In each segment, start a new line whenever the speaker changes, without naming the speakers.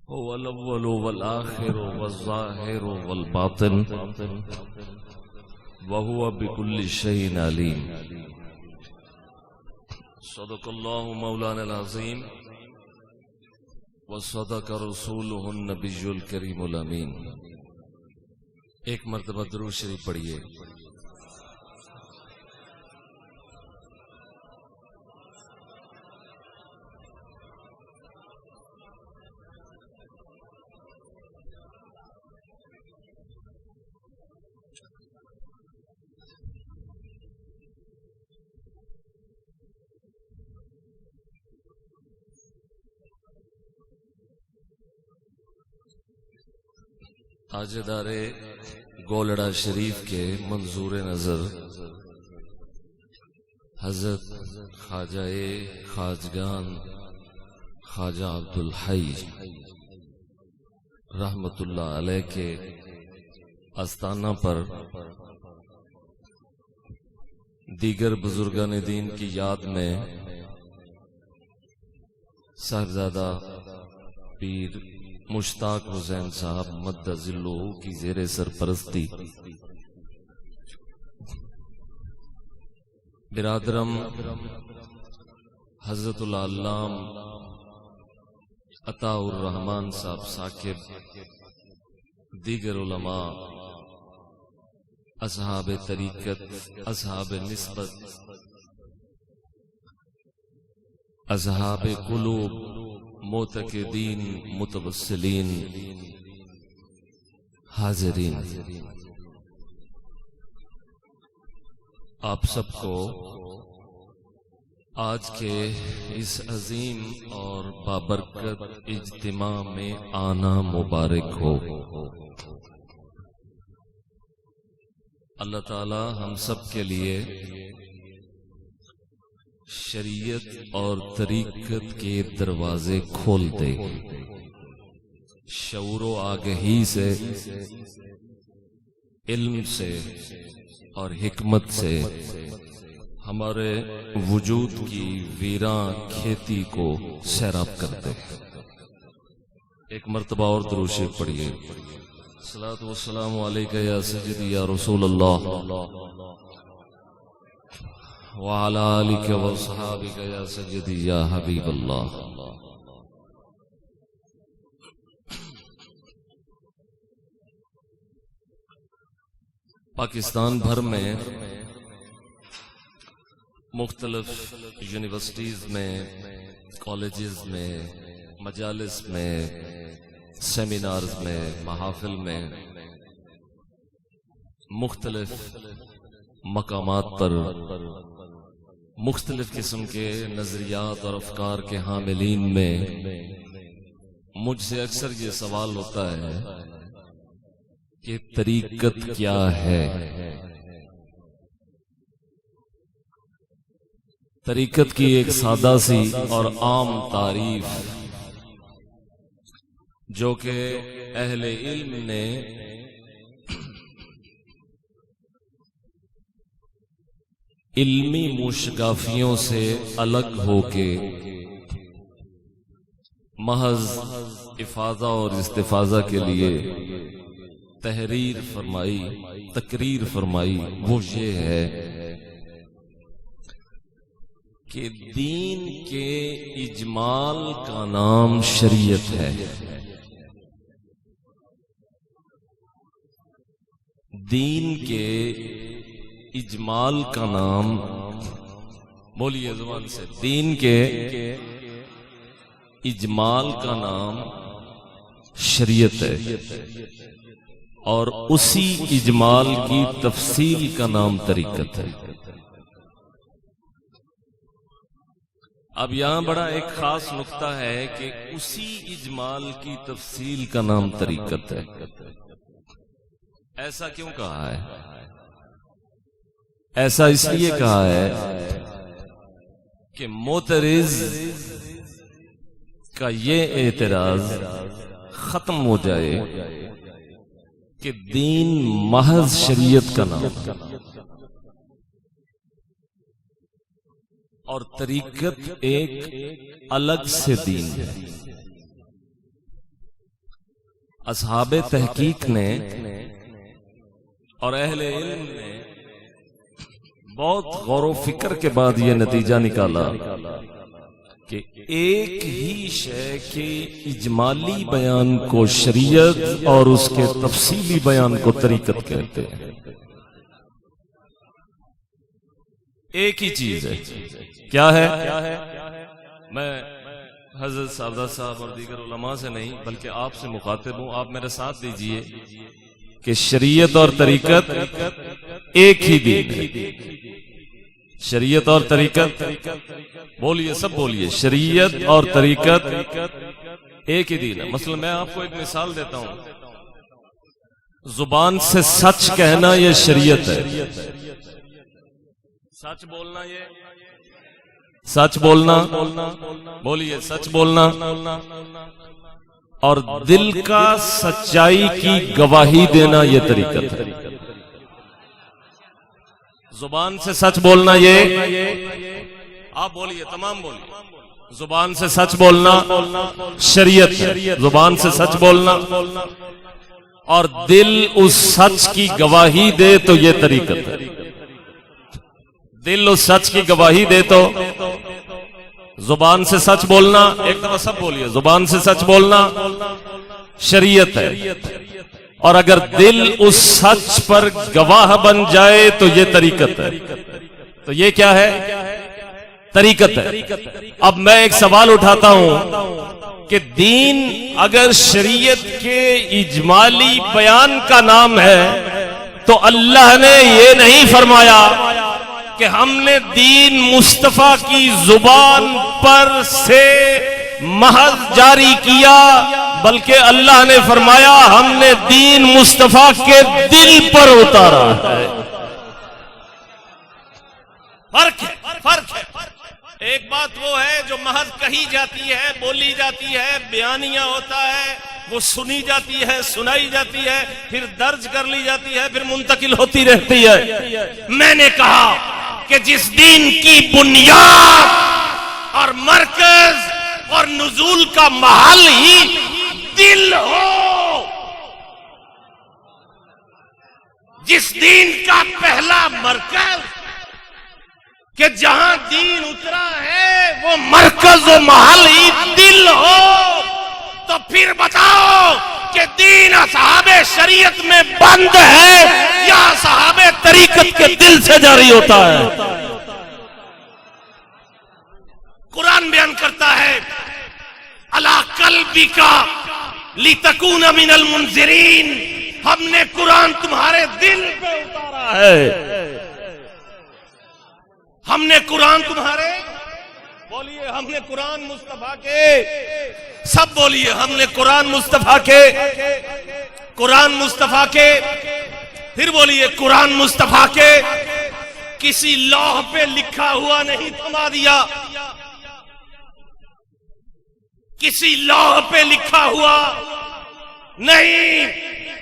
هو الأول والآخر والظاهر والباطن وهو بكل شيء عليم. صدق الله مولانا العظيم وصدق رسوله النبي الكريم الأمين. ایک مرتبہ درود شریف پڑھیے. تاجدار گولڑا شریف کے منظور نظر حضرت خواجہ خواجگان خواجہ عبدالحی رحمت اللہ علیہ کے آستانہ پر دیگر بزرگان دین کی یاد میں صاحبزادہ پیر مشتاق حسین صاحب مد ذلہ کی زیر سرپرستی برادرم حضرت العلام عطا الرحمن صاحب ثاقب، دیگر علماء، اصحاب طریقت، اصحاب نسبت، اصحاب قلوب، معتقدین، متوسلین، حاضرین، آپ سب کو آج کے اس عظیم اور بابرکت اجتماع میں آنا مبارک ہو. اللہ تعالی ہم سب کے لیے شریعت اور طریقت کے دروازے کھول دے، شعور و آگہی سے، علم سے اور حکمت سے ہمارے وجود کی ویراں کھیتی کو سیراب کر دے. ایک مرتبہ اور درود شریف پڑھیے. الصلاۃ والسلام علیک یا سیدی یا رسول اللہ وعلی آلک وصحابک یا سیدی یا حبیب اللہ. پاکستان بھر میں مختلف یونیورسٹیز میں، کالجز میں، مجالس میں، سیمینارز میں، محافل میں، مختلف مقامات پر مختلف قسم کے نظریات اور افکار کے حاملین میں مجھ سے اکثر یہ سوال ہوتا ہے کہ طریقت کیا ہے. طریقت کی ایک سادہ سی اور عام تعریف جو کہ اہل علم نے علمی موشگافیوں سے الگ ہو کے محض افاضہ اور استفاضہ کے لیے تقریر فرمائی، وہ یہ ہے کہ دین کے اجمال کا نام شریعت ہے. دین کے اجمال کا نام، بولیے زبان سے، دین کے اجمال کا نام شریعت ہے اور اسی اجمال کی تفصیل کا نام طریقت ہے. اب یہاں بڑا ایک خاص نقطہ ہے کہ اسی اجمال کی تفصیل کا نام طریقت ہے. ایسا کیوں کہا ہے؟ ایسا اس لیے کہا ہے کہ معترض کا یہ اعتراض ختم ہو جائے کہ دین محض شریعت کا نام اور طریقت ایک الگ سے دین ہے. اصحاب تحقیق نے اور اہل علم نے بہت غور و فکر کے بعد یہ نتیجہ نکالا کہ ایک ہی شے کے اجمالی بیان کو شریعت اور اس کے تفصیلی بیان کو طریقت کہتے ہیں. ایک ہی چیز ہے. کیا ہے؟ میں حضرت صاحبہ صاحب اور دیگر علماء سے نہیں بلکہ آپ سے مخاطب ہوں. آپ میرے ساتھ دیجئے کہ شریعت اور طریقت ایک ہی دین ہے. شریعت اور طریقت بولیے، سب بولیے، شریعت اور طریقت ایک ہی دین ہے. مثلا میں آپ کو ایک مثال دیتا ہوں. زبان سے سچ کہنا یہ شریعت ہے. سچ بولنا، یہ سچ بولنا، بولیے سچ بولنا، اور دل کا سچائی کی گواہی دینا یہ طریقت ہے. زبان سے سچ بولنا، یہ آپ بولیے، تمام بولیے. زبان سے سچ بولنا شریعت ہے. زبان سے سچ بولنا اور دل اس سچ کی گواہی دے تو یہ طریقت ہے. دل اس سچ کی گواہی دے تو زبان سے سچ بولنا، ایک دفعہ سب بولیے، زبان سے سچ بولنا شریعت ہے. اور اگر دل اس سچ پر گواہ بن جائے تو یہ طریقت ہے. تو یہ کیا ہے؟ طریقت ہے. اب میں ایک سوال اٹھاتا ہوں کہ دین اگر شریعت کے اجمالی بیان کا نام ہے تو اللہ نے یہ نہیں فرمایا کہ ہم نے دین مصطفیٰ کی زبان پر سے محض جاری کیا، بلکہ اللہ نے فرمایا ہم نے دین مصطفیٰ کے دل پر اتارا ہے. فرق ہے. ایک بات وہ ہے جو محض کہی جاتی ہے، بولی جاتی ہے، بیانیہ ہوتا ہے، وہ سنی جاتی ہے، سنائی جاتی ہے، پھر درج کر لی جاتی ہے، پھر منتقل ہوتی رہتی ہے. میں نے کہا کہ جس دین کی بنیاد اور مرکز اور نزول کا محل ہی دل ہو، جس دین کا پہلا مرکز کہ جہاں دین اترا ہے وہ مرکز و محل ہی دل ہو، تو پھر بتاؤ کہ دین اصحاب شریعت میں بند ہے یا اصحاب طریقت کے دل سے جاری ہوتا ہے؟ قرآن بیان کرتا ہے علی قلبک لتکون من المنذرین، ہم نے قرآن تمہارے دل پہ اتارا ہے. ہم نے قرآن تمہارے، بولیے ہم نے قرآن مصطفیٰ کے، سب بولیے ہم نے قرآن مصطفیٰ کے، قرآن مصطفیٰ کے، پھر بولیے قرآن مصطفیٰ کے کسی لوح پہ لکھا ہوا نہیں تھما دیا، کسی لوح پہ لکھا ہوا نہیں،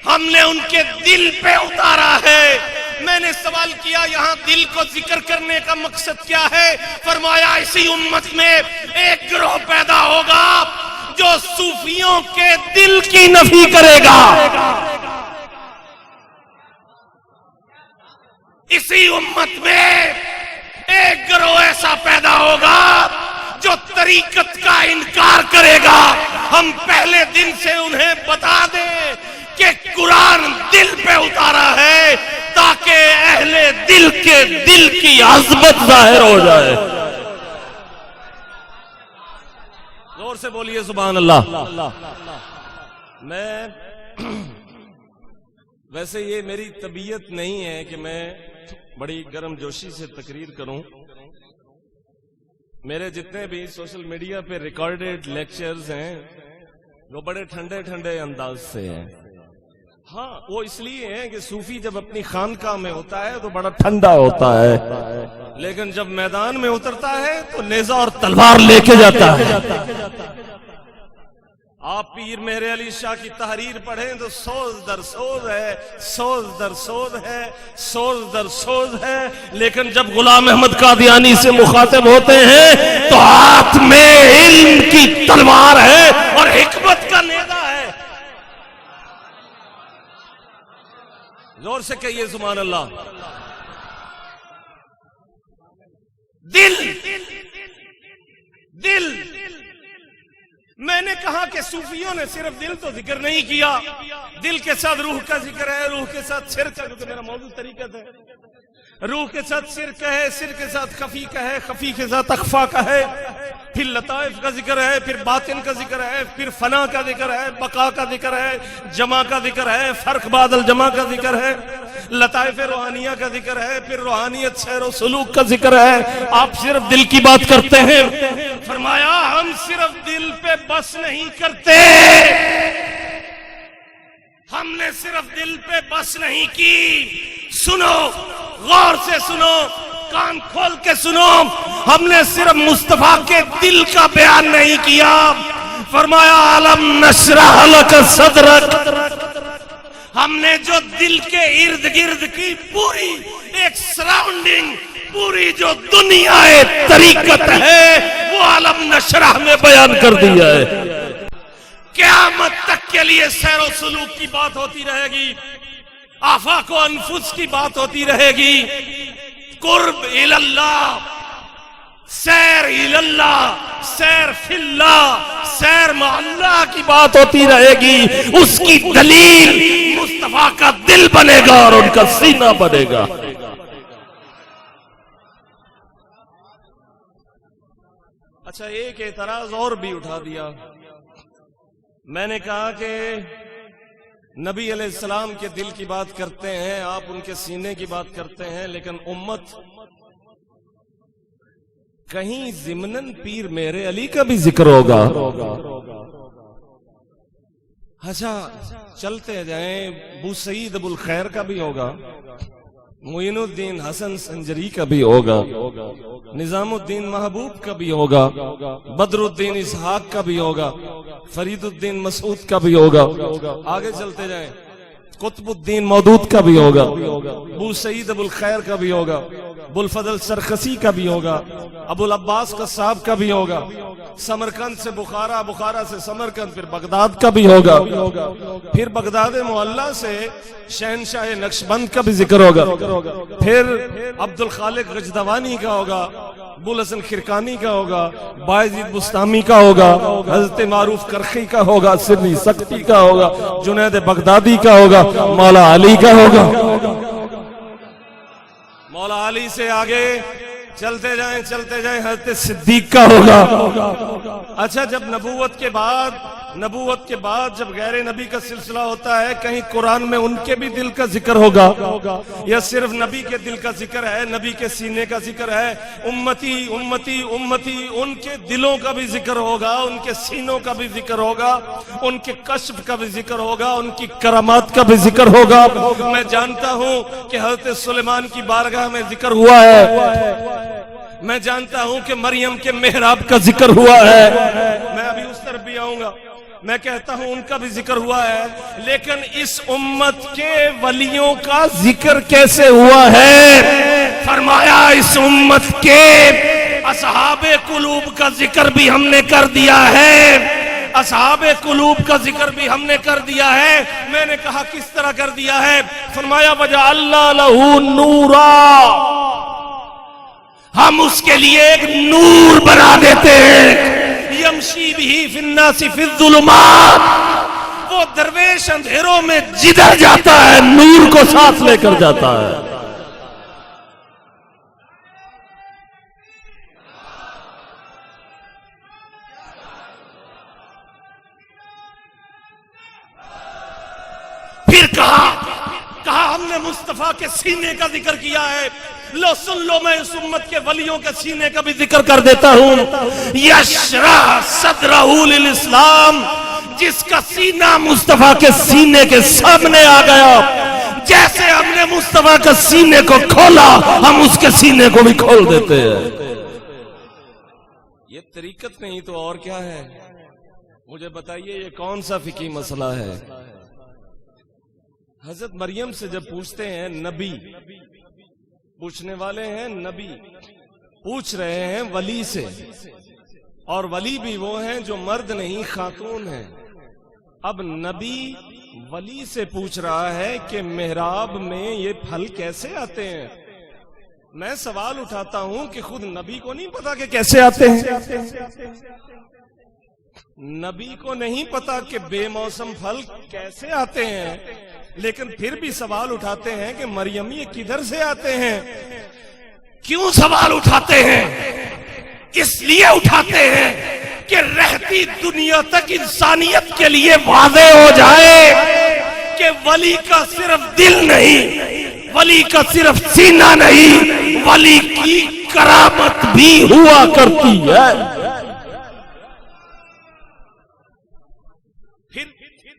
ہم نے ان کے دل پہ اتارا ہے. میں نے سوال کیا یہاں دل کو ذکر کرنے کا مقصد کیا ہے؟ فرمایا اسی امت میں ایک گروہ پیدا ہوگا جو صوفیوں کے دل کی نفی کرے گا. اسی امت میں ایک گروہ ایسا پیدا ہوگا جو طریقت کا انکار کرے گا. ہم پہلے دن سے انہیں بتا دیں کہ قرآن دل پہ اتارا ہے تاکہ اہل دل کے دل کی عظمت ظاہر ہو جائے. زور سے بولیے سبحان اللہ. میں ویسے یہ میری طبیعت نہیں ہے کہ میں بڑی گرم جوشی سے تقریر کروں. میرے جتنے بھی سوشل میڈیا پہ ریکارڈڈ لیکچرز ہیں وہ بڑے ٹھنڈے ٹھنڈے انداز سے ہیں. ہاں وہ اس لیے ہے کہ صوفی جب اپنی خانقاہ میں ہوتا ہے تو بڑا ٹھنڈا ہوتا ہے، لیکن جب میدان میں اترتا ہے تو نیزہ اور تلوار لے کے جاتا ہے. آپ پیر مہر علی شاہ کی تحریر پڑھیں تو سوز در سوز ہے، سوز در سوز ہے، سوز در سوز ہے، لیکن جب غلام احمد قادیانی سے مخاطب ہوتے ہیں تو ہاتھ میں علم کی تلوار ہے اور حکمت کا نیزہ ہے. زور سے کہیے سبحان اللہ. دل دل میں نے کہا کہ صوفیوں نے صرف دل تو ذکر نہیں کیا، دل کے ساتھ روح کا ذکر ہے، روح کے ساتھ سر کا، تو میرا موضوع طریقت ہے. روح کے ساتھ سر کا ہے، سر کے ساتھ خفی کا ہے، خفی کے ساتھ اخفا کا ہے، پھر لطائف کا ذکر ہے، پھر باطن کا ذکر ہے، پھر فنا کا ذکر ہے، بقا کا ذکر ہے، جمع کا ذکر ہے، فرق بعد الجمع کا ذکر ہے، لطائف روحانیہ کا ذکر ہے، پھر روحانیت سیر و سلوک کا ذکر ہے. آپ صرف دل کی بات کرتے ہیں. فرمایا ہم صرف دل پہ بس نہیں کرتے، ہم نے صرف دل پہ بس نہیں کی. سنو، غور سے سنو، کان کھول کے سنو. ہم نے صرف مصطفیٰ کے دل کا بیان نہیں کیا. فرمایا علم نشرح لک صدرک. ہم نے جو دل کے ارد گرد کی پوری ایک سراؤنڈنگ، پوری جو دنیا طریقت ہے، وہ علم نشرح میں بیان کر دیا ہے. قیامت تک کے لیے سیر و سلوک کی بات ہوتی رہے گی، آفاق و انفس کی بات ہوتی رہے گی، قرب الاللہ، سیر الاللہ، سیر فی اللہ، سیر مع اللہ کی بات ہوتی رہے گی. اس کی دلیل مصطفیٰ کا دل بنے گا اور ان کا سینہ بنے گا. اچھا، ایک اعتراض اور بھی اٹھا دیا. میں نے کہا کہ نبی علیہ السلام کے دل کی بات کرتے ہیں، آپ ان کے سینے کی بات کرتے ہیں، لیکن امت کہیں ضمناً پیر میرے علی کا بھی ذکر ہوگا. اچھا چلتے جائیں، ابو سعید ابو الخیر کا بھی ہوگا، معین الدین حسن سنجری کا بھی ہوگا، نظام الدین محبوب کا بھی ہوگا، بدر الدین اسحاق کا بھی ہوگا، فرید الدین مسعود کا بھی ہوگا. آگے چلتے جائیں، قطب الدین مودود کا بھی ہوگا، ابو سعید ابو الخیر کا بھی ہوگا، ابو الفضل سرخسی کا بھی ہوگا، ابو العباس قصاب کا بھی ہوگا، سمرقند سے بخارا، بخارا سے سمرقند، پھر بغداد کا بھی ہوگا، پھر بغداد معلیٰ سے شہنشاہ نقشبند کا بھی ذکر ہوگا، پھر عبد الخالق غجدوانی کا ہوگا، ابو الحسن خرقانی کا ہوگا، بایزید بستامی کا ہوگا، حضرت معروف کرخی کا ہوگا، سنی سکتی کا ہوگا، جنید بغدادی کا ہوگا، مولا علی کا ہوگا. مولا علی سے آگے چلتے جائیں حضرت صدیق کا ہوگا. اچھا، جب نبوت کے بعد جب غیر نبی کا سلسلہ ہوتا ہے، کہیں قرآن میں ان کے بھی دل کا ذکر ہوگا یا صرف نبی کے دل کا ذکر ہے، نبی کے سینے کا ذکر ہے؟ امتی امتی امتی، ان کے دلوں کا بھی ذکر ہوگا، ان کے سینوں کا بھی ذکر ہوگا، ان کے کشف کا بھی ذکر ہوگا، ان کی کرامات کا بھی ذکر ہوگا. میں جانتا ہوں کہ حضرت سلیمان کی بارگاہ میں ذکر ہوا ہے، میں جانتا ہوں کہ مریم کے محراب کا ذکر ہوا ہے، میں ابھی اس طرف بھی آؤں گا. میں کہتا ہوں ان کا بھی ذکر ہوا ہے، لیکن اس امت کے ولیوں کا ذکر کیسے ہوا ہے؟ فرمایا اس امت کے اصحاب قلوب کا ذکر بھی ہم نے کر دیا ہے، اصحاب قلوب کا ذکر بھی ہم نے کر دیا ہے. میں نے کہا کس طرح کر دیا ہے؟ فرمایا وَجَعَلْنَا لَهُ نُورًا، ہم اس کے لیے ایک نور بنا دیتے ہیں. یمشی بہ فی الناس فی الظلمات، وہ درویش اندھیروں میں جدھر جاتا ہے نور کو ساتھ لے کر جاتا ہے. پھر کہا ہم نے مصطفیٰ کے سینے کا ذکر کیا ہے. لو سن لو، میں اس امت کے ولیوں کے سینے کا بھی ذکر کر دیتا ہوں. یشرح صدرہ للاسلام، جس کا سینہ مصطفیٰ کے سینے کے سامنے آ گیا، جیسے ہم نے مصطفیٰ کے سینے کو کھولا، ہم اس کے سینے کو بھی کھول دیتے ہیں. یہ طریقت نہیں تو اور کیا ہے؟ مجھے بتائیے یہ کون سا فقہی مسئلہ ہے؟ حضرت مریم سے جب پوچھتے ہیں، نبی پوچھنے والے ہیں، نبی پوچھ رہے ہیں ولی سے، اور ولی بھی وہ ہیں جو مرد نہیں خاتون ہیں. اب نبی
ولی سے پوچھ رہا ہے کہ محراب میں یہ پھل کیسے آتے ہیں. میں سوال اٹھاتا ہوں کہ خود نبی کو نہیں پتا کہ کیسے آتے ہیں. نبی کو نہیں پتا کہ بے موسم پھل کیسے آتے ہیں، لیکن پھر بھی سوال اٹھاتے ہیں کہ مریم یہ کدھر سے آتے ہیں. کیوں سوال اٹھاتے ہیں؟ اس لیے اٹھاتے ہیں کہ رہتی دنیا تک انسانیت کے لیے واضح ہو جائے کہ ولی کا صرف دل نہیں، ولی کا صرف سینہ نہیں، ولی کی کرامت بھی ہوا کرتی ہے. پھر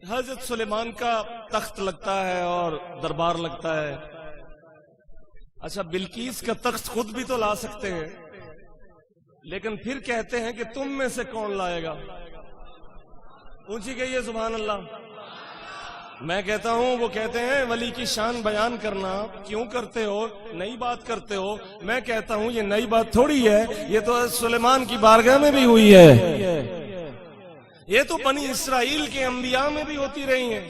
حضرت سلیمان کا تخت لگتا ہے اور دربار لگتا ہے. اچھا بلقیس کا تخت خود بھی تو لا سکتے ہیں، لیکن پھر کہتے ہیں کہ تم میں سے کون لائے گا. اونچی کہیے سبحان اللہ. میں کہتا ہوں وہ کہتے ہیں ولی کی شان بیان کرنا کیوں کرتے ہو، نئی بات کرتے ہو. میں کہتا ہوں یہ نئی بات تھوڑی ہے، یہ تو سلیمان کی بارگاہ میں بھی ہوئی ہے، یہ تو بنی اسرائیل کے انبیاء میں بھی ہوتی رہی ہیں.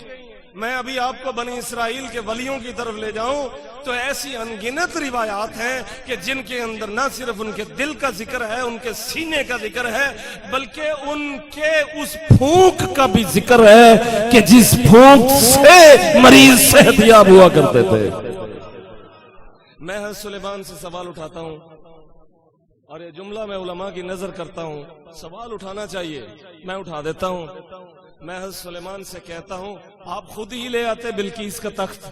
میں ابھی آپ کو بنی اسرائیل کے ولیوں کی طرف لے جاؤں تو ایسی انگنت روایات ہیں کہ جن کے اندر نہ صرف ان کے دل کا ذکر ہے، ان کے سینے کا ذکر ہے، بلکہ ان کے اس پھونک کا بھی ذکر ہے کہ جس پھونک سے مریض صحت یاب ہوا کرتے تھے. میں حضرت سلیمان سے سوال اٹھاتا ہوں اور یہ جملہ میں علماء کی نظر کرتا ہوں. سوال اٹھانا چاہیے، میں اٹھا دیتا ہوں. میں حضرت سلیمان سے کہتا ہوں آپ خود ہی لے آتے بلقیس کا تخت،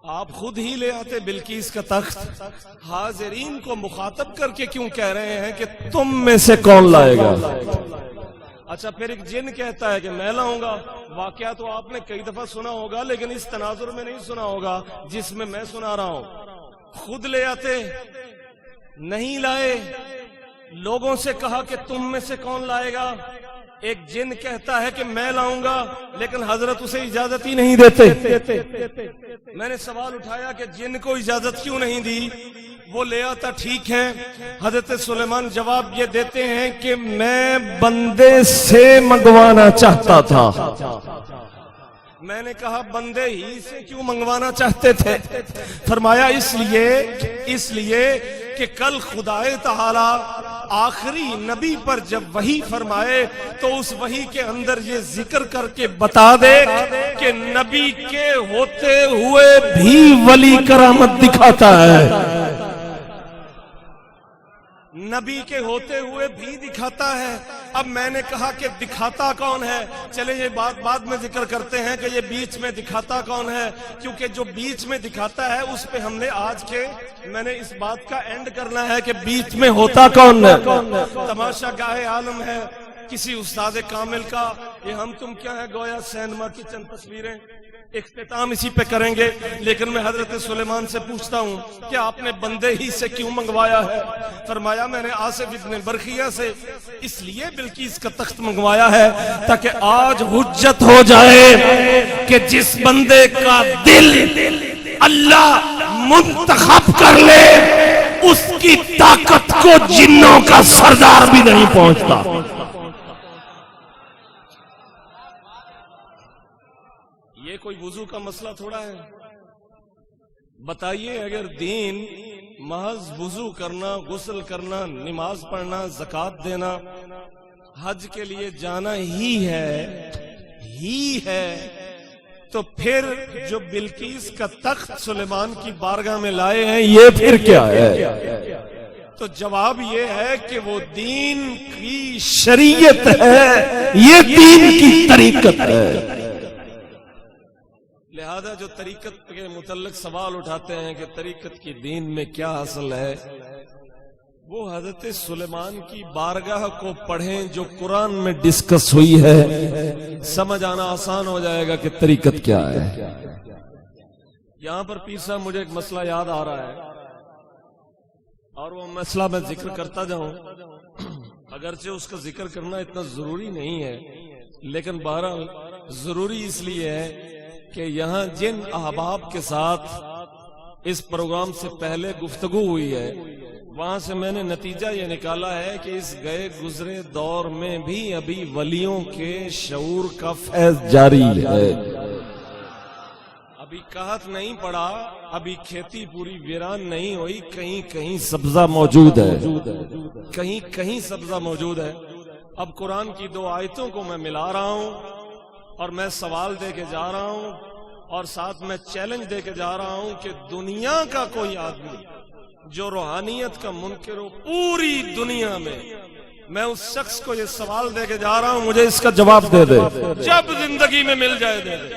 آپ خود ہی لے آتے بلقیس کا تخت. حاضرین کو مخاطب کر کے کیوں کہہ رہے ہیں کہ تم میں سے کون لائے گا؟ اچھا پھر ایک جن کہتا ہے کہ میں لاؤں گا. واقعہ تو آپ نے کئی دفعہ سنا ہوگا لیکن اس تناظر میں نہیں سنا ہوگا جس میں سنا رہا ہوں. خود لے آتے، نہیں لائے، لوگوں سے کہا کہ تم میں سے کون لائے گا. ایک جن کہتا ہے کہ میں لاؤں گا لیکن حضرت اسے اجازت ہی نہیں دیتے. میں نے سوال اٹھایا کہ جن کو اجازت کیوں نہیں دی؟ وہ لے آتا ٹھیک ہے. حضرت سلیمان جواب یہ دیتے ہیں کہ میں بندے سے منگوانا چاہتا تھا. میں نے کہا بندے ہی سے کیوں منگوانا چاہتے تھے؟ فرمایا اس لیے کہ کل خدا تعالی آخری نبی پر جب وحی فرمائے تو اس وحی کے اندر یہ ذکر کر کے بتا دے کہ نبی کے ہوتے ہوئے بھی ولی کرامت دکھاتا ہے. نبی کے ہوتے ہوئے بھی دکھاتا ہے. اب میں نے کہا کہ دکھاتا کون ہے؟ چلے یہ بات بعد میں ذکر کرتے ہیں کہ یہ بیچ میں دکھاتا کون ہے، کیونکہ جو بیچ میں دکھاتا ہے اس پہ ہم نے آج کے میں نے اس بات کا اینڈ کرنا ہے کہ بیچ میں ہوتا کون ہے. تماشا گاہ عالم ہے کسی استاد کامل کا. یہ ہم تم کیا ہے گویا سینما کی چند تصویریں. اختتام اسی پہ کریں گے، لیکن میں حضرت سلیمان سے پوچھتا ہوں کہ آپ نے بندے ہی سے کیوں منگوایا ہے؟ فرمایا میں نے آصف ابن برخیہ سے اس لیے بلقیس کا تخت منگوایا ہے تاکہ آج حجت ہو جائے کہ جس بندے کا دل اللہ منتخب کر لے اس کی طاقت کو جنوں کا سردار بھی نہیں پہنچتا. یہ کوئی وضو کا مسئلہ تھوڑا ہے. بتائیے اگر دین محض وضو کرنا، غسل کرنا، نماز پڑھنا، زکوٰۃ دینا، حج کے لیے جانا ہی ہے تو پھر جو بلقیس کا تخت سلیمان کی بارگاہ میں لائے ہیں یہ پھر کیا ہے؟ تو جواب یہ ہے کہ وہ دین کی شریعت ہے، یہ دین کی طریقت ہے. لہذا جو طریقت کے متعلق سوال اٹھاتے ہیں کہ طریقت کی دین میں کیا حاصل ہے، وہ حضرت سلیمان کی بارگاہ کو پڑھیں جو قرآن میں ڈسکس ہوئی ہے. سمجھ آنا آسان ہو جائے گا کہ طریقت کیا ہے. یہاں پر پیر صاحب مجھے ایک مسئلہ یاد آ رہا ہے اور وہ مسئلہ میں ذکر کرتا جاؤں، اگرچہ اس کا ذکر کرنا اتنا ضروری نہیں ہے، لیکن بہرحال ضروری اس لیے ہے کہ یہاں جن احباب کے ساتھ اس پروگرام سے پہلے گفتگو ہوئی ہے وہاں سے میں نے نتیجہ یہ نکالا ہے کہ اس گئے گزرے دور میں بھی ابھی ولیوں کے شعور کا فیض جاری ہے. ابھی قحط نہیں پڑا, ابھی کھیتی پوری ویران نہیں ہوئی, کہیں کہیں سبزہ موجود ہے, کہیں کہیں سبزہ موجود ہے. اب قرآن کی 2 آیتوں کو میں ملا رہا ہوں اور میں سوال دے کے جا رہا ہوں اور ساتھ میں چیلنج دے کے جا رہا ہوں کہ دنیا کا کوئی آدمی جو روحانیت کا منکر ہو پوری دنیا میں اس شخص کو یہ سوال دے کے جا رہا ہوں, مجھے اس کا جواب دے دے, جب زندگی میں مل جائے دے دے.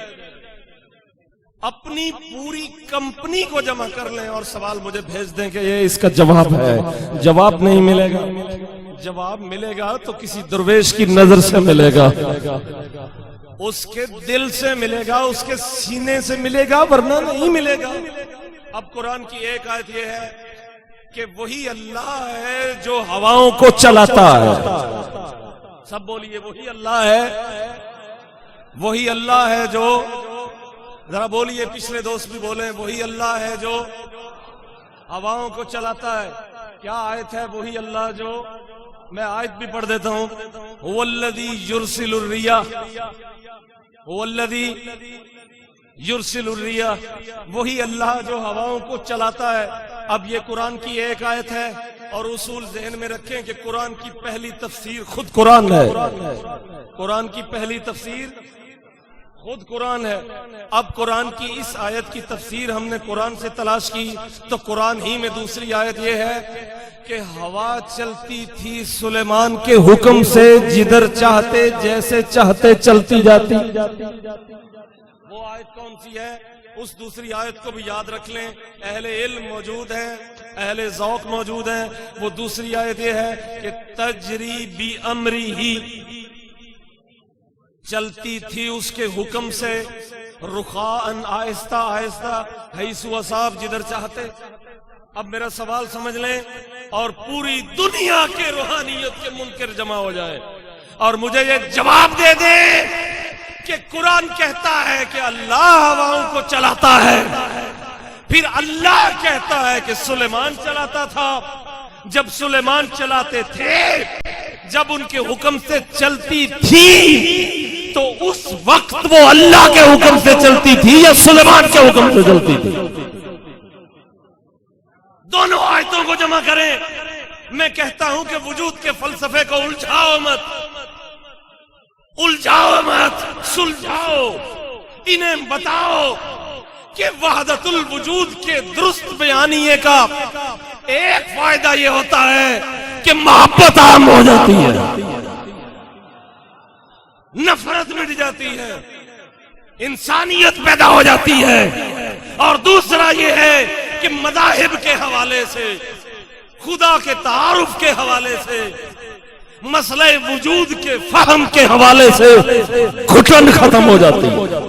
اپنی پوری کمپنی کو جمع کر لیں اور سوال مجھے بھیج دیں کہ یہ اس کا جواب ہے. جواب نہیں ملے گا, جواب ملے گا تو کسی درویش کی نظر سے ملے گا, اس کے دل سے ملے گا, اس کے سینے سے ملے گا, ورنہ نہیں ملے گا. اب قرآن کی ایک آیت یہ ہے کہ وہی اللہ ہے جو ہواؤں کو چلاتا ہے. سب بولیے وہی اللہ ہے, وہی اللہ ہے جو, ذرا بولیے, پچھلے دوست بھی بولیں, وہی اللہ ہے جو ہواؤں کو چلاتا ہے. کیا آیت ہے وہی اللہ جو, میں آیت بھی پڑھ دیتا ہوں. هو الذی یرسل الریاح, هو الذی یرسل الریاح, وہی اللہ جو ہواؤں کو چلاتا ہے. اب یہ قرآن کی ایک آیت ہے اور اصول ذہن میں رکھیں کہ قرآن کی پہلی تفسیر خود قرآن ہے. قرآن کی پہلی تفسیر خود قرآن ہے. اب قرآن کی اس آیت کی تفسیر ہم نے قرآن سے تلاش کی تو قرآن ہی میں دوسری آیت یہ ہے کہ ہوا چلتی تھی سلیمان کے حکم سے, جدھر چاہتے جیسے چاہتے چلتی جاتی. وہ آیت کون سی ہے؟ اس دوسری آیت کو بھی یاد رکھ لیں. اہل علم موجود ہیں, اہل ذوق موجود ہیں. وہ دوسری آیت یہ ہے کہ تجری بی امری ہی, چلتی تھی اس کے حکم سے, رخاءً آہستہ آہستہ, حیث وصاب, جدھر چاہتے. اب میرا سوال سمجھ لیں اور پوری دنیا کے روحانیت کے منکر جمع ہو جائے اور مجھے یہ جواب دے دے کہ قرآن کہتا ہے کہ اللہ ہواؤں کو چلاتا ہے, پھر اللہ کہتا ہے کہ سلیمان چلاتا تھا. جب سلیمان چلاتے تھے, جب ان کے حکم سے چلتی تھی, تو اس وقت وہ اللہ کے حکم سے چلتی تھی یا سلیمان کے حکم سے چلتی تھی؟ دونوں آیتوں کو جمع کریں. میں کہتا ہوں کہ وجود کے فلسفے کو الجھاؤ مت, الجھاؤ مت, سلجھاؤ. انہیں بتاؤ کہ وحدت الوجود کے درست بیانیے کا ایک فائدہ یہ ہوتا ہے کہ محبت عام ہو جاتی ہے, نفرت مٹ جاتی ہے, انسانیت پیدا ہو جاتی ہے. اور دوسرا یہ ہے کہ مذاہب کے حوالے سے, خدا کے تعارف کے حوالے سے, مسئلہ وجود کے فہم کے حوالے سے گھٹن ختم ہو جاتی ہے,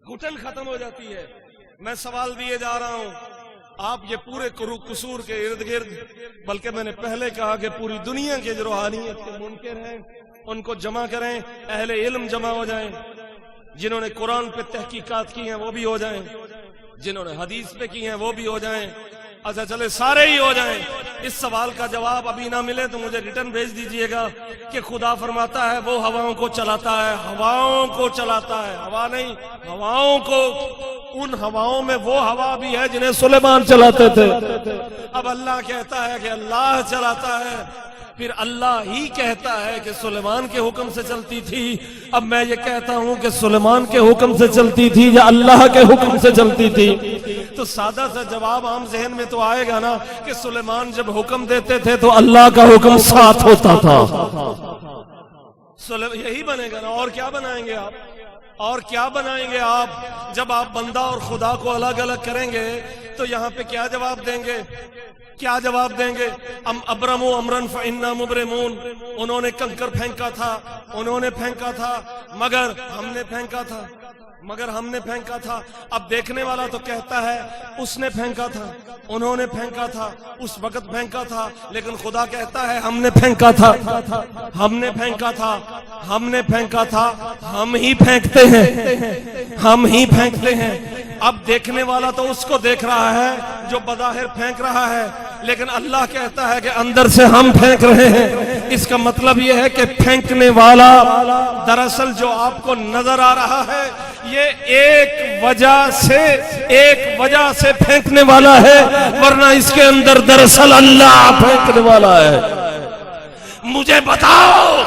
گھٹن ختم ہو جاتی ہے. میں سوال دیے جا رہا ہوں, آپ یہ پورے قصور کے ارد گرد, بلکہ میں نے پہلے کہا کہ پوری دنیا کے جو روحانیت کے منکر ہیں ان کو جمع کریں. اہل علم جمع ہو جائیں, جنہوں نے قرآن پہ تحقیقات کی ہیں وہ بھی ہو جائیں, جنہوں نے حدیث پہ کی ہیں وہ بھی ہو جائیں. اچھا چلے سارے ہی ہو جائیں. اس سوال کا جواب ابھی نہ ملے تو مجھے ریٹرن بھیج دیجئے گا کہ خدا فرماتا ہے وہ ہواؤں کو چلاتا ہے, ہواؤں کو چلاتا ہے, ہوا نہیں, ہواؤں کو. ان ہواؤں میں وہ ہوا بھی ہے جنہیں سلیمان چلاتے تھے. اب اللہ کہتا ہے کہ اللہ چلاتا ہے, پھر اللہ ہی کہتا ہے کہ سلیمان کے حکم سے چلتی تھی. اب میں یہ کہتا ہوں کہ سلیمان کے حکم سے چلتی تھی یا اللہ کے حکم سے چلتی تھی, تو سادہ سا جواب عام ذہن میں تو آئے گا نا کہ سلیمان جب حکم دیتے تھے تو اللہ کا حکم ساتھ ہوتا تھا. یہی بنے گا نا, اور کیا بنائیں گے آپ, اور کیا بنائیں گے آپ؟ جب آپ بندہ اور خدا کو الگ الگ کریں گے تو یہاں پہ کیا جواب دیں گے, کیا جواب دیں گے؟ ابرموا امرا فإنا مبرمون. انہوں نے کنکر پھینکا تھا, انہوں نے پھینکا تھا, مگر ہم نے پھینکا تھا. مگر ہم نے پھینکا تھا. اب دیکھنے والا تو کہتا ہے اس نے پھینکا تھا, انہوں نے پھینکا تھا, اس وقت پھینکا تھا, لیکن خدا کہتا ہے ہم نے پھینکا تھا, ہم نے پھینکا تھا, ہم نے پھینکا تھا, ہم ہی پھینکتے ہیں, ہم ہی پھینکتے ہیں. اب دیکھنے والا تو اس کو دیکھ رہا ہے جو بظاہر پھینک رہا ہے, لیکن اللہ کہتا ہے کہ اندر سے ہم پھینک رہے ہیں. اس کا مطلب یہ ہے کہ پھینکنے والا دراصل جو آپ کو نظر آ رہا ہے یہ ایک وجہ سے پھینکنے والا ہے, ورنہ اس کے اندر دراصل اللہ پھینکنے والا ہے. مجھے بتاؤ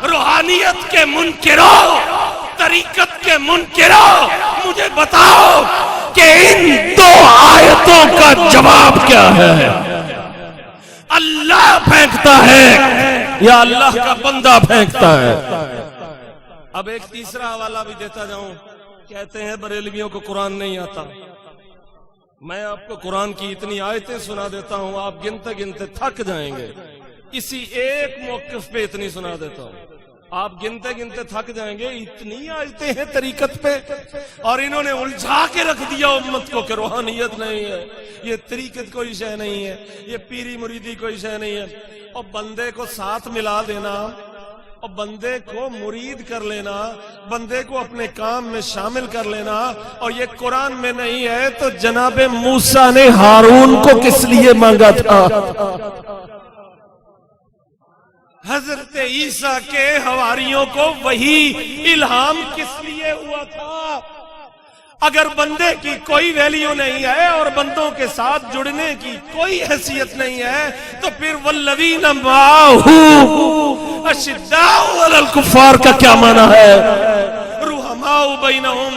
روحانیت کے منکروں, طریقت کے منکروں, مجھے بتاؤ کہ ان دو آیتوں کا جواب کیا ہے؟ اللہ پھینکتا ہے یا اللہ کا بندہ پھینکتا ہے؟ اب ایک تیسرا حوالہ بھی دیتا جاؤں. کہتے ہیں بریلویوں کو قرآن نہیں آتا. میں آپ کو قرآن کی اتنی آیتیں سنا دیتا ہوں, آپ گنتے گنتے تھک جائیں گے. اسی ایک موقف پہ اتنی سنا دیتا ہوں, آپ گنتے گنتے تھک جائیں گے. اتنی آیتیں ہیں طریقت پہ, اور انہوں نے الجھا کے رکھ دیا امت کو کہ روحانیت نہیں ہے, یہ طریقت کوئی شے نہیں ہے, یہ پیری مریدی کوئی شے نہیں ہے. اور بندے کو ساتھ ملا دینا, اور بندے کو مرید کر لینا, بندے کو اپنے کام میں شامل کر لینا, اور یہ قرآن میں نہیں ہے تو جناب موسیٰ نے ہارون کو کس لیے مانگا تھا؟ حضرت عیسیٰ کے حواریوں کو وہی الہام کس لیے ہوا تھا؟ اگر بندے کی کوئی ویلیو نہیں ہے اور بندوں کے ساتھ جڑنے کی کوئی حیثیت نہیں ہے تو پھر والذین معہ اشداء علی الکفار کا کیا معنی ہے؟ رحماء بینہم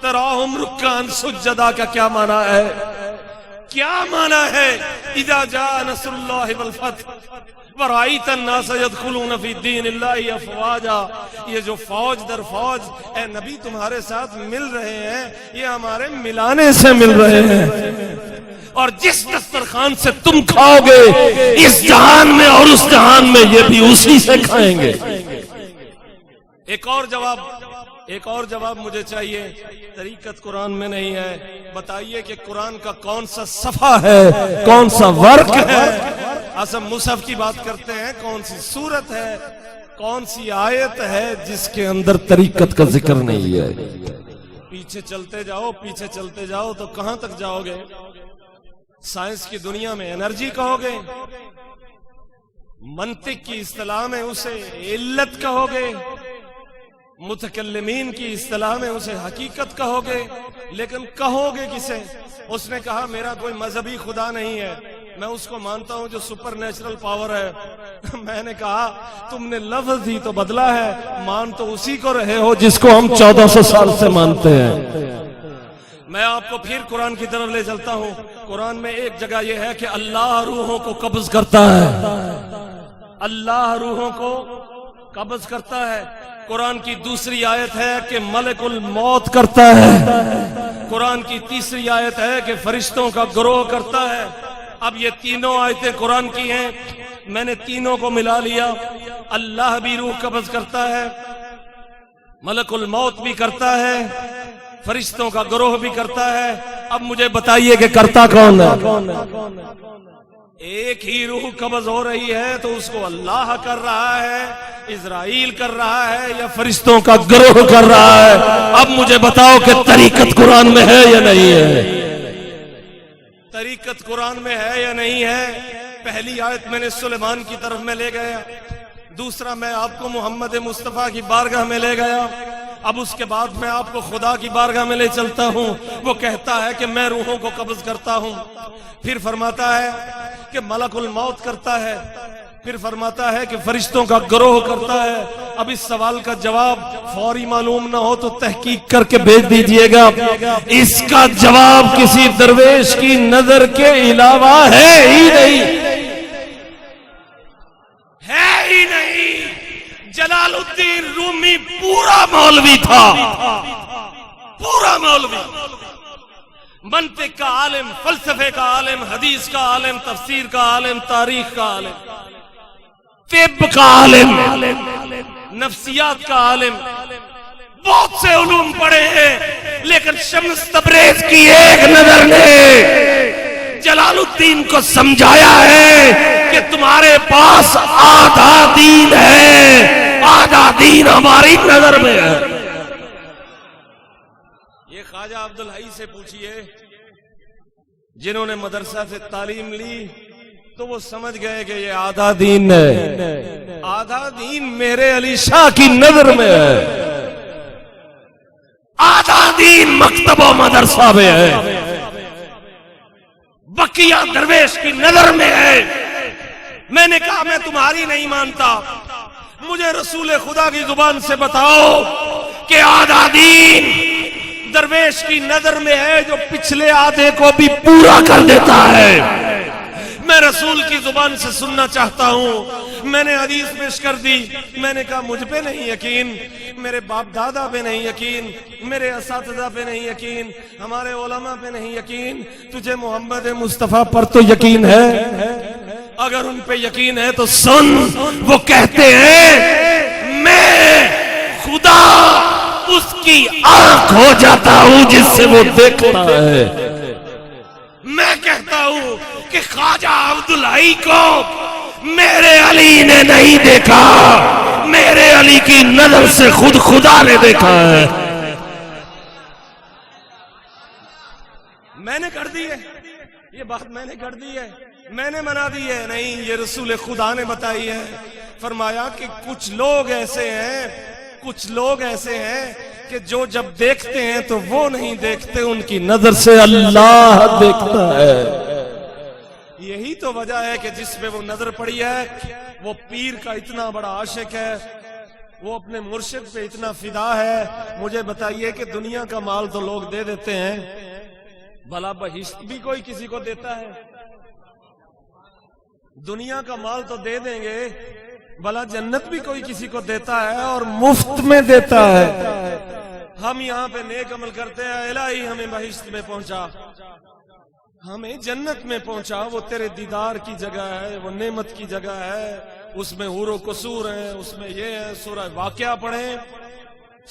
تراہم رکعا سجدا کا کیا معنی ہے؟ کیا معنی ہے اذا جاء نصر اللہ والفتح وَرَأَيْتَ النَّاسَ يَدْخُلُونَ فِي الدِّينِ اللَّهِ أَفْوَاجًا؟ یہ جو فوج در فوج اے نبی تمہارے ساتھ مل رہے ہیں, یہ ہمارے ملانے سے مل رہے ہیں, اور جس دسترخوان سے تم کھاؤ گے اس جہان میں اور اس جہان میں یہ بھی اسی سے کھائیں گے. ایک اور جواب مجھے چاہیے. طریقت قرآن میں نہیں ہے, بتائیے کہ قرآن کا کون سا صفحہ ہے, کون سا ورق ہے؟ ہم مصحف کی بات کرتے ہیں, کون سی سورت ہے, کون سی آیت ہے جس کے اندر طریقت کا ذکر نہیں ہے؟ پیچھے چلتے جاؤ, پیچھے چلتے جاؤ تو کہاں تک جاؤ گے؟ سائنس کی دنیا میں انرجی کہو گے, منطق کی اصطلاح میں اسے علت کہو گے, متکلمین کی اصطلاح میں اسے حقیقت کہو گے, لیکن کہو گے کسے؟ اس نے کہا میرا کوئی مذہبی خدا نہیں ہے, میں اس کو مانتا ہوں جو سپر نیچرل پاور ہے. میں نے کہا تم نے لفظ ہی تو بدلا ہے, مان تو اسی کو رہے ہو جس کو ہم 1400 سال سے مانتے ہیں. میں آپ کو پھر قرآن کی طرف لے چلتا ہوں. قرآن میں ایک جگہ یہ ہے کہ اللہ روحوں کو قبض کرتا ہے, اللہ روحوں کو قبض کرتا ہے. قرآن کی دوسری آیت ہے کہ ملک الموت کرتا ہے. قرآن کی تیسری آیت ہے کہ فرشتوں کا گروہ کرتا ہے. اب یہ تینوں آیتیں قرآن کی ہیں, میں نے تینوں کو ملا لیا. اللہ بھی روح قبض کرتا ہے, ملک الموت بھی کرتا ہے, فرشتوں کا گروہ بھی کرتا ہے. اب مجھے بتائیے کہ کرتا کون ہے؟ ایک ہی روح قبض ہو رہی ہے تو اس کو اللہ کر رہا ہے, اسرائیل کر رہا ہے, یا فرشتوں کا گروہ کر رہا ہے؟ اب مجھے بتاؤ کہ طریقت قرآن میں ہے یا نہیں ہے؟ طریقت قرآن میں ہے یا نہیں ہے؟ پہلی آیت میں نے سلیمان کی طرف میں لے گیا, دوسرا میں آپ کو محمد مصطفیٰ کی بارگاہ میں لے گیا. اب اس کے بعد میں آپ کو خدا کی بارگاہ میں لے چلتا ہوں. وہ کہتا ہے کہ میں روحوں کو قبض کرتا ہوں, پھر فرماتا ہے کہ ملک الموت کرتا ہے, پھر فرماتا ہے کہ فرشتوں کا گروہ کرتا ہے. اب اس سوال کا جواب فوری معلوم نہ ہو تو تحقیق کر کے بھیج دیجئے گا. اس کا جواب کسی درویش کی نظر کے علاوہ ہے ہی نہیں, ہے ہی نہیں. جلال الدین رومی پورا مولوی تھا, پورا مولوی, منطق کا عالم, فلسفے کا عالم, حدیث کا عالم, تفسیر کا عالم, تاریخ کا عالم, طب کا عالم, نفسیات کا عالم, بہت سے علوم پڑھے ہیں، لیکن شمس تبریز کی ایک نظر نے جلال الدین کو سمجھایا ہے کہ تمہارے پاس آدھا دین ہے، آدھا دین ہماری نظر میں ہے۔ یہ خواجہ عبدالحی سے پوچھئے، جنہوں نے مدرسہ سے تعلیم لی تو وہ سمجھ گئے کہ یہ آدھا دین ہے، آدھا دین میرے علی شاہ کی نظر میں ہے، آدھا دین مکتب و مدرسہ میں ہے، بقیہ درویش کی نظر میں ہے۔ میں نے کہا میں تمہاری نہیں مانتا، مجھے رسول خدا کی زبان سے بتاؤ کہ آدھا دین درویش کی نظر میں ہے جو پچھلے آدھے کو بھی پورا کر دیتا ہے۔ میں رسول کی زبان سے سننا چاہتا ہوں۔ میں نے حدیث پیش کر دی، میں نے کہا مجھ پہ نہیں یقین، میرے باپ دادا پہ نہیں یقین، میرے اساتذہ پہ نہیں یقین، ہمارے علماء پہ نہیں یقین، تجھے محمد مصطفیٰ پر تو یقین ہے؟ اگر ان پہ یقین ہے تو سن، وہ کہتے ہیں میں خدا اس کی آنکھ ہو جاتا ہوں جس سے وہ دیکھتا ہے۔ میں کہتا ہوں کہ خواجہ عبدالحی کو میرے علی نے نہیں دیکھا، میرے علی کی نظر سے خود خدا نے دیکھا ہے۔ میں نے کر دی ہے یہ بات، میں نے کر دی ہے، میں نے منا دی ہے نہیں، یہ رسول خدا نے بتائی ہے۔ فرمایا کہ کچھ لوگ ایسے ہیں، کچھ لوگ ایسے ہیں کہ جو جب دیکھتے ہیں تو وہ نہیں دیکھتے، ان کی نظر سے اللہ دیکھتا ہے۔ یہی تو وجہ ہے کہ جس پہ وہ نظر پڑی ہے وہ پیر کا اتنا بڑا عاشق ہے، وہ اپنے مرشد پہ اتنا فدا ہے۔ مجھے بتائیے کہ دنیا کا مال تو لوگ دے دیتے ہیں، بھلا بہشت بھی کوئی کسی کو دیتا ہے؟ دنیا کا مال تو دے دیں گے، بھلا جنت بھی کوئی کسی کو دیتا ہے اور مفت میں دیتا ہے۔ ہم یہاں پہ نیک عمل کرتے ہیں، الہی ہمیں بہشت میں پہنچا، ہمیں جنت میں پہنچا، وہ تیرے دیدار کی جگہ ہے، وہ نعمت کی جگہ ہے، اس میں حور و قصور ہیں، اس میں یہ ہے۔ سورہ واقعہ پڑھیں،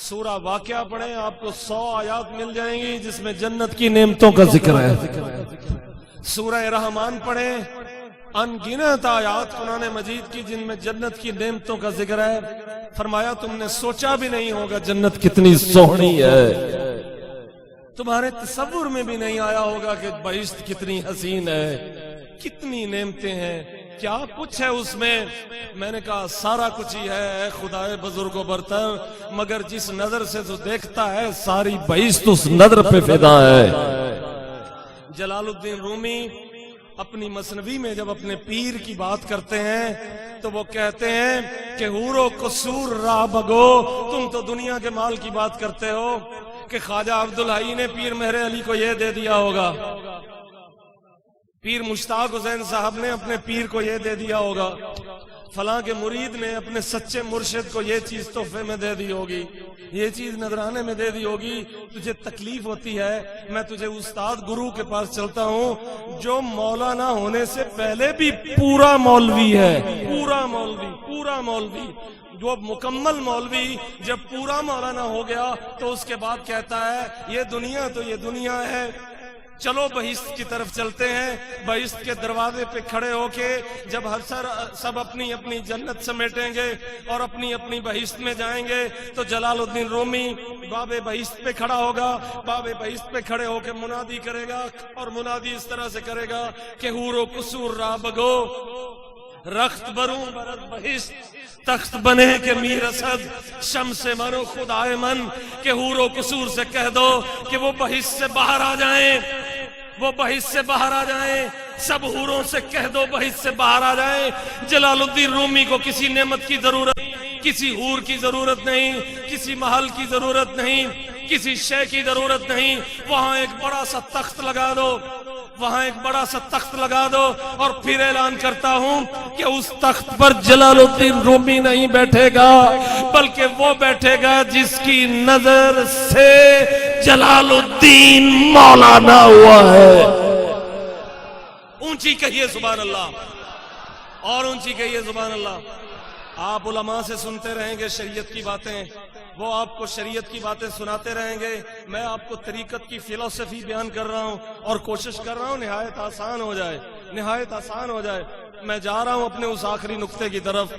سورہ واقعہ پڑھیں، آپ کو 100 آیات مل جائیں گی جس میں جنت کی نعمتوں کا ذکر ہے۔ سورہ رحمان پڑھیں، ان گنت آیات قرآن مجید کی جن میں جنت کی نعمتوں کا ذکر ہے۔ فرمایا تم نے سوچا بھی نہیں ہوگا جنت کتنی سوہنی ہے، تمہارے تصور میں بھی نہیں آیا ہوگا کہ بہشت کتنی حسین ہے، کتنی نعمتیں ہیں، کیا کچھ ہے اس میں۔ میں نے کہا سارا کچھ ہی ہے اے خدائے بزرگ و برتر، مگر جس نظر سے تو دیکھتا ہے ساری بہشت اس نظر پہ فدا ہے۔ جلال الدین رومی اپنی مثنوی میں جب اپنے پیر کی بات کرتے ہیں تو وہ کہتے ہیں کہ حور و قصور راہ بگو، تم تو دنیا کے مال کی بات کرتے ہو کہ خواجہ عبدالحی نے پیر مہر علی کو یہ دے دیا ہوگا، پیر مشتاق حسین صاحب نے اپنے پیر کو یہ دے دیا ہوگا، فلاں کے مرید نے اپنے سچے مرشد کو یہ چیز تحفے میں دے دی ہوگی، یہ چیز نذرانے میں دے دی ہوگی۔ تجھے تکلیف ہوتی ہے، میں تجھے استاد گرو کے پاس چلتا ہوں جو مولانا ہونے سے پہلے بھی پورا مولوی ہے، پورا مولوی، پورا مولوی، جو مکمل مولوی جب پورا مولانا ہو گیا تو اس کے بعد کہتا ہے یہ دنیا تو یہ دنیا ہے، چلو بہشت کی طرف چلتے ہیں۔ بہشت کے دروازے پہ کھڑے ہو کے جب سب اپنی اپنی جنت سمیٹیں گے اور اپنی اپنی بہشت میں جائیں گے تو جلال الدین رومی باب بہشت پہ کھڑا ہوگا، باب بہشت پہ کھڑے ہو کے منادی کرے گا، اور منادی اس طرح سے کرے گا کہ حور و قصور راہ بگو، رخت بروں برد بہشت، تخت بنے کہ میر اسد، شمس من و خدائے من، کہ حور و قصور سے کہہ دو کہ وہ بہشت سے باہر آ جائیں، وہ بہشت سے باہر آ جائیں، سب حوروں سے کہہ دو بہشت سے باہر آ جائیں۔ جلال الدین رومی کو کسی نعمت کی ضرورت، کسی حور کی ضرورت نہیں، کسی محل کی ضرورت نہیں، کسی شے کی ضرورت نہیں، وہاں ایک بڑا سا تخت لگا دو، وہاں ایک بڑا سا تخت لگا دو، اور پھر اعلان کرتا ہوں کہ اس تخت پر جلال الدین رومی نہیں بیٹھے گا، بلکہ وہ بیٹھے گا جس کی نظر سے جلال الدین مولانا ہوا ہے۔ اونچی کہیے سبحان اللہ، اور اونچی کہیے سبحان اللہ۔ آپ علماء سے سنتے رہیں گے شریعت کی باتیں، وہ آپ کو شریعت کی باتیں سناتے رہیں گے، میں آپ کو طریقت کی فلسفی بیان کر رہا ہوں اور کوشش کر رہا ہوں نہایت آسان ہو جائے، نہایت آسان ہو جائے۔ میں جا رہا ہوں اپنے اس آخری نقطے کی طرف،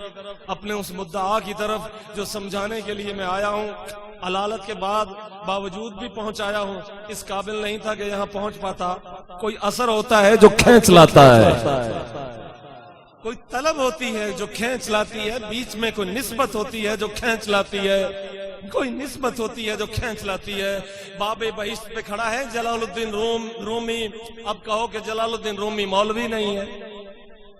اپنے اس مدعا کی طرف جو سمجھانے کے لیے میں آیا ہوں۔ علالت کے بعد باوجود بھی پہنچایا ہوں، اس قابل نہیں تھا کہ یہاں پہنچ پاتا۔ کوئی اثر ہوتا ہے جو کھینچ لاتا ہے، کوئی طلب ہوتی ہے جو کھینچ لاتی ہے، بیچ میں کوئی نسبت ہوتی ہے جو کھینچ لاتی ہے، کوئی نسبت ہوتی ہے جو کھینچ لاتی ہے۔ باب بہشت پہ کھڑا ہے جلال الدین رومی، اب کہو کہ جلال الدین رومی مولوی نہیں ہے،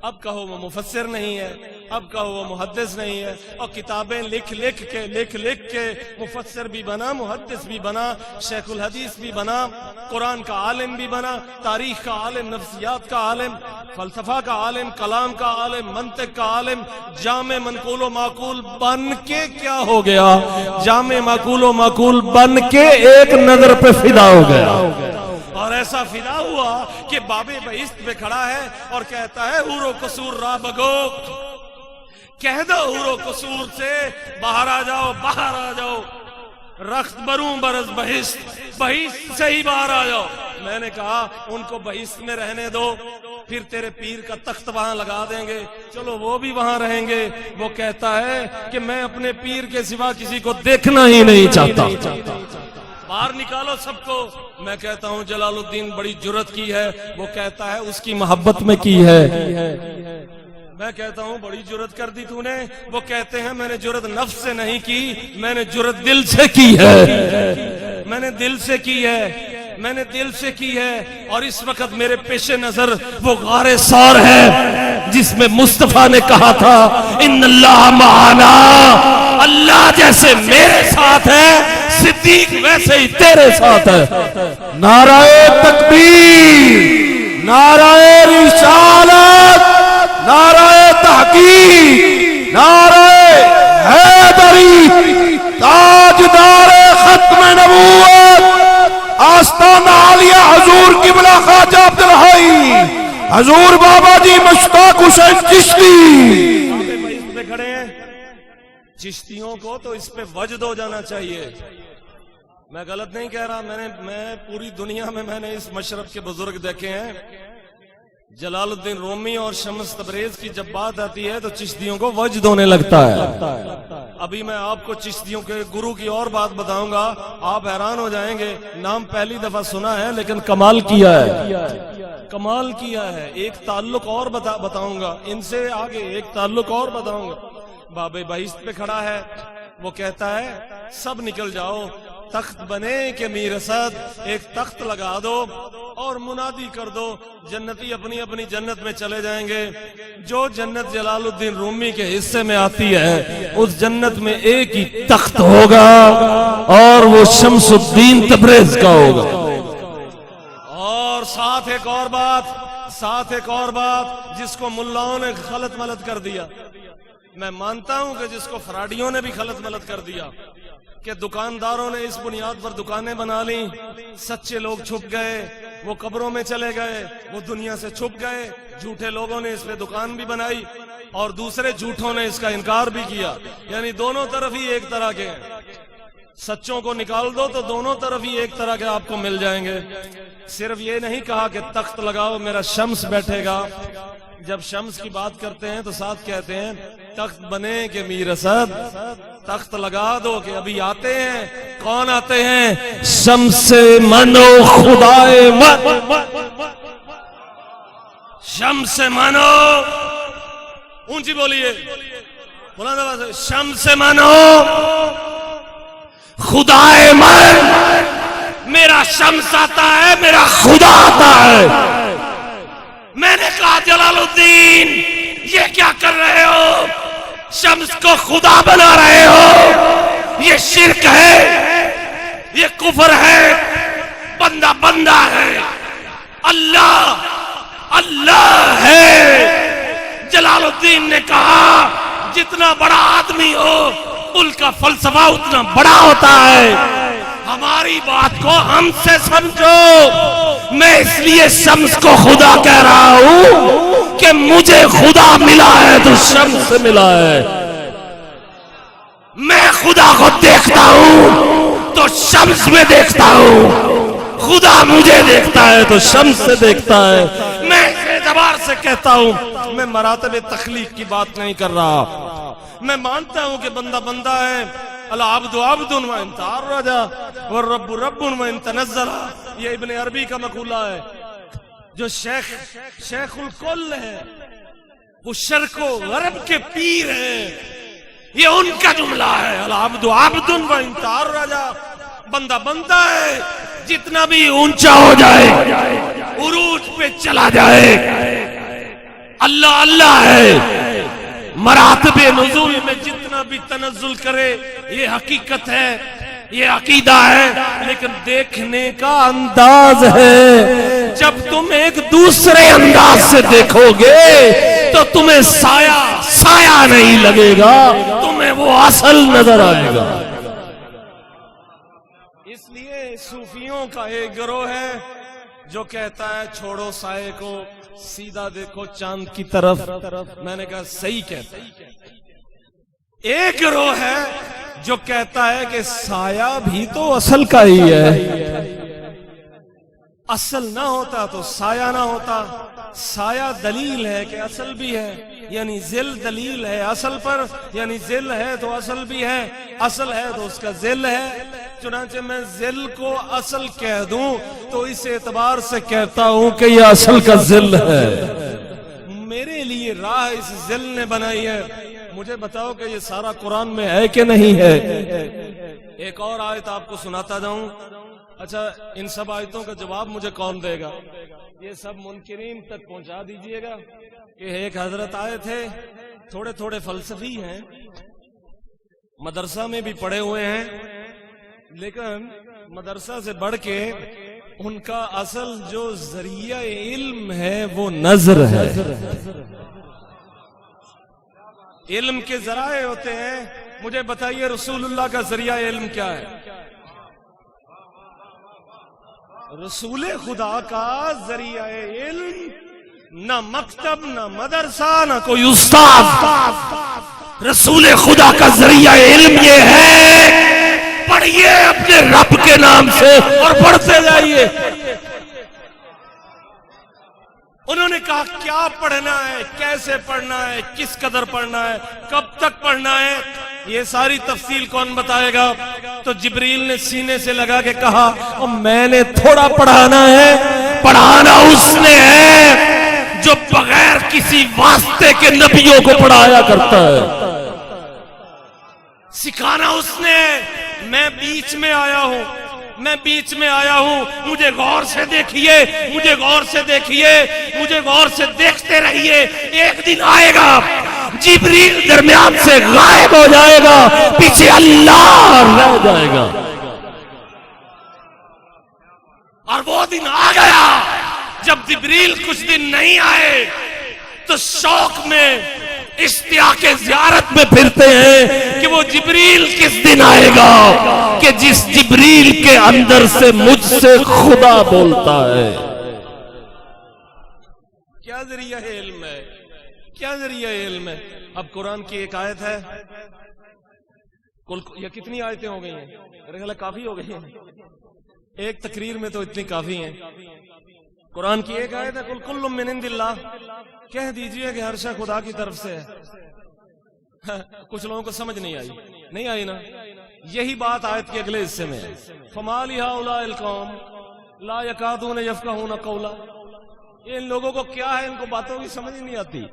اب کہو وہ مفسر نہیں ہے، اب کہو وہ محدث نہیں ہے، اور کتابیں لکھ لکھ کے مفسر بھی بنا، محدث بھی بنا، شیخ الحدیث بھی بنا، قرآن کا عالم بھی بنا، تاریخ کا عالم، نفسیات کا عالم، فلسفہ کا عالم، کلام کا عالم، منطق کا عالم، جامع منقول و معقول بن کے کیا ہو گیا؟ جامع منقول و معقول بن کے ایک نظر پہ فدا ہو گیا، اور ایسا فدا ہوا کہ باب بہشت پہ کھڑا ہے اور کہتا ہے حور و قصور را بگو، کہہ دو حور و قصور سے باہر آ جاؤ، باہر آ جاؤ، رخت بروں برز بہشت، بہشت سے ہی باہر آ جاؤ۔ میں نے کہا ان کو بہشت میں رہنے دو، پھر تیرے پیر کا تخت وہاں لگا دیں گے، چلو وہ بھی وہاں رہیں گے۔ وہ کہتا ہے کہ میں اپنے پیر کے سوا کسی کو دیکھنا ہی نہیں چاہتا، باہر نکالو سب کو۔ میں کہتا ہوں جلال الدین بڑی جرت کی ہے، وہ کہتا ہے اس کی محبت میں کی ہے۔ میں کہتا ہوں بڑی جرت کر دی تو نے، وہ کہتے ہیں میں نے جرت نفس سے نہیں کی، میں نے جرت دل سے کی ہے، میں نے دل سے کی ہے، میں نے دل سے کی ہے۔ اور اس وقت میرے پیش نظر وہ غار ثور ہے جس میں مصطفیٰ نے کہا تھا ان اللہ معنا، اللہ جیسے میرے ساتھ ہے صدیق ویسے ہی تیرے ساتھ ہے۔
نعرہ تکبیر، نعرہ رسالت، نعرہ تحقیق، نعرہ حیدری، تاجدار ختم نبوت، آستانہ عالیہ حضور قبلہ خواجہ عبدالحی، حضور بابا جی مشتاق حسین چشتی
پہ کھڑے ہیں۔ چشتیوں کو تو اس پہ وجد ہو جانا چاہیے، میں غلط نہیں کہہ رہا۔ میں پوری دنیا میں نے اس مشرب کے بزرگ دیکھے ہیں۔ جلال الدین رومی اور شمس تبریز کی جب بات آتی ہے تو چشتیوں کو وجد ہونے لگتا ہے۔ ابھی میں آپ کو چشتیوں کے گرو کی اور بات بتاؤں گا، آپ حیران ہو جائیں گے۔ نام پہلی دفعہ سنا ہے لیکن کمال کیا ہے، کمال کیا ہے۔ ایک تعلق اور بتاؤں گا، ان سے آگے ایک تعلق اور بتاؤں گا۔ باب بہشت پہ کھڑا ہے، وہ کہتا ہے سب نکل جاؤ، تخت بنے کہ میر اسد، ایک تخت لگا دو اور منادی کر دو، جنتی اپنی اپنی جنت میں چلے جائیں گے۔ جو جنت جلال الدین رومی کے حصے میں آتی ہے اس جنت میں ایک ہی تخت ہوگا اور وہ شمس الدین تبریز کا ہوگا۔ اور ساتھ ایک اور بات جس کو ملاؤں نے غلط ملت کر دیا، میں مانتا ہوں کہ جس کو فراڈیوں نے بھی غلط ملت کر دیا، کہ دکانداروں نے اس بنیاد پر دکانیں بنا لیں، سچے لوگ چھپ گئے، وہ قبروں میں چلے گئے، وہ دنیا سے چھپ گئے، جھوٹے لوگوں نے اس پہ دکان بھی بنائی اور دوسرے جھوٹوں نے اس کا انکار بھی کیا، یعنی دونوں طرف ہی ایک طرح کے ہیں۔ سچوں کو نکال دو تو دونوں طرف ہی ایک طرح کے آپ کو مل جائیں گے۔ صرف یہ نہیں کہا کہ تخت لگاؤ میرا شمس بیٹھے گا، جب شمس کی بات کرتے ہیں تو ساتھ کہتے ہیں تخت بنے کہ میر اسد، تخت لگا دو کہ ابھی آتے ہیں۔ کون آتے ہیں؟ شمس من و خدائے من، شمس من و، اونچی بولیے بلند آواز سے، شمس من و خدائے من، میرا شمس آتا ہے، میرا خدا آتا ہے۔ میں نے کہا جلال الدین یہ کیا کر رہے ہو؟ شمس کو خدا بنا رہے ہو، یہ شرک ہے، یہ کفر ہے، بندہ بندہ ہے، اللہ اللہ ہے۔ جلال الدین نے کہا جتنا بڑا آدمی ہو ان کا فلسفہ اتنا بڑا ہوتا ہے، ہماری بات کو ہم سے سمجھو۔ میں اس لیے شمس کو خدا کہہ رہا ہوں کہ مجھے خدا ملا ہے تو شمس سے ملا ہے، میں
خدا کو دیکھتا ہوں تو شمس میں دیکھتا ہوں، خدا مجھے دیکھتا ہے تو شمس سے دیکھتا ہے۔
میں اس اعتبار سے کہتا ہوں، میں مراتب تخلیق کی بات نہیں کر رہا، میں مانتا ہوں کہ بندہ بندہ ہے، العبد عبد وان تعرج والرب رب وان تنزل، یہ ابن عربی کا مقولہ ہے۔ جو شیخ الکل ہے، وہ شرق و غرب کے پیر ہیں، یہ ان کا جملہ ہے، العبد عبد وان تعرج، بندہ بندہ ہے، جتنا بھی اونچا ہو جائے، عروج پہ چلا جائے، اللہ اللہ ہے، مراتب نزول میں جتنا بھی تنزل کرے، یہ حقیقت ہے، یہ عقیدہ ہے، لیکن دیکھنے کا انداز ہے۔ جب تم ایک دوسرے انداز سے دیکھو گے تو تمہیں سایہ نہیں لگے گا، تمہیں وہ اصل نظر آئے گا۔ اس لیے صوفیوں کا ایک گروہ ہے جو کہتا ہے چھوڑو سائے کو، سیدھا دیکھو چاند کی طرف۔ میں نے کہا صحیح کہتا ہے۔ ایک گروہ ہے جو کہتا ہے کہ سایہ بھی تو اصل کا ہی ہے، اصل نہ ہوتا تو سایہ نہ ہوتا، سایہ دلیل ہے کہ اصل بھی ہے، یعنی ذل دلیل ہے اصل پر، یعنی ذل ہے تو اصل بھی ہے، اصل ہے تو اس کا ذل ہے۔ چنانچہ میں ذل کو اصل کہہ دوں تو اس اعتبار سے کہتا ہوں کہ یہ اصل کا ذل ہے۔ میرے لیے راہ اس ذل نے بنائی ہے، مجھے بتاؤ کہ یہ سارا قرآن میں ہے کہ نہیں ہے؟ ایک اور آیت آپ کو سناتا جاؤں۔ اچھا، ان سب آیتوں کا جواب مجھے کون دے گا؟ یہ سب منکرین تک پہنچا دیجئے گا کہ ایک حضرت آئے تھے، تھوڑے تھوڑے فلسفی ہیں، مدرسہ میں بھی پڑھے ہوئے ہیں، لیکن مدرسہ سے بڑھ کے ان کا اصل جو ذریعہ علم ہے وہ نظر ہے۔ علم کے ذرائع ہوتے ہیں، مجھے بتائیے رسول اللہ کا ذریعہ علم کیا ہے؟ رسول خدا کا ذریعہ علم نہ مکتب، نہ مدرسہ، نہ کوئی استاد۔ رسول خدا کا ذریعہ علم یہ ہے، پڑھیے اپنے رب کے نام سے اور پڑھتے جائیے۔ انہوں نے کہا کیا پڑھنا ہے، کیسے پڑھنا ہے، کس قدر پڑھنا ہے، کب تک پڑھنا ہے، یہ ساری تفصیل کون بتائے گا؟ تو جبریل نے سینے سے لگا کے کہا اور میں نے تھوڑا پڑھانا ہے، پڑھانا اس نے ہے جو بغیر کسی واسطے کے نبیوں کو پڑھایا کرتا ہے، سکھانا اس نے۔ میں بیچ میں آیا ہوں، میں بیچ میں آیا ہوں، مجھے غور سے دیکھیے، مجھے غور سے دیکھیے، مجھے غور سے دیکھتے رہیے۔ ایک دن آئے گا جبریل درمیان سے غائب ہو جائے گا، پیچھے اللہ رہ جائے گا، اور وہ دن آ گیا جب جبریل کچھ دن نہیں آئے تو شوق میں اشتیاق زیارت میں پھرتے ہیں کہ وہ جبریل کس دن آئے گا کہ جس جبریل کے اندر سے مجھ سے خدا بولتا ہے۔ کیا ذریعہ علم ہے، کیا ذریعہ علم ہے؟ اب قرآن کی ایک آیت ہے، یہ کتنی آیتیں ہو گئی ہیں؟ میرے خیال کافی ہو گئی ہیں، ایک تقریر میں تو اتنی کافی ہیں۔ قرآن کی ایک آیت ہے، قل کل من عند اللہ، کہہ دیجئے کہ ہر شے خدا کی طرف سے ہے۔ کچھ لوگوں کو سمجھ نہیں آئی نا؟ یہی بات آیت کے اگلے حصے میں ہے، فما لہؤلاء القوم لا یکادون یفقہون قولا۔ ان لوگوں کو کیا ہے، ان کو باتوں کی سمجھ نہیں آتی۔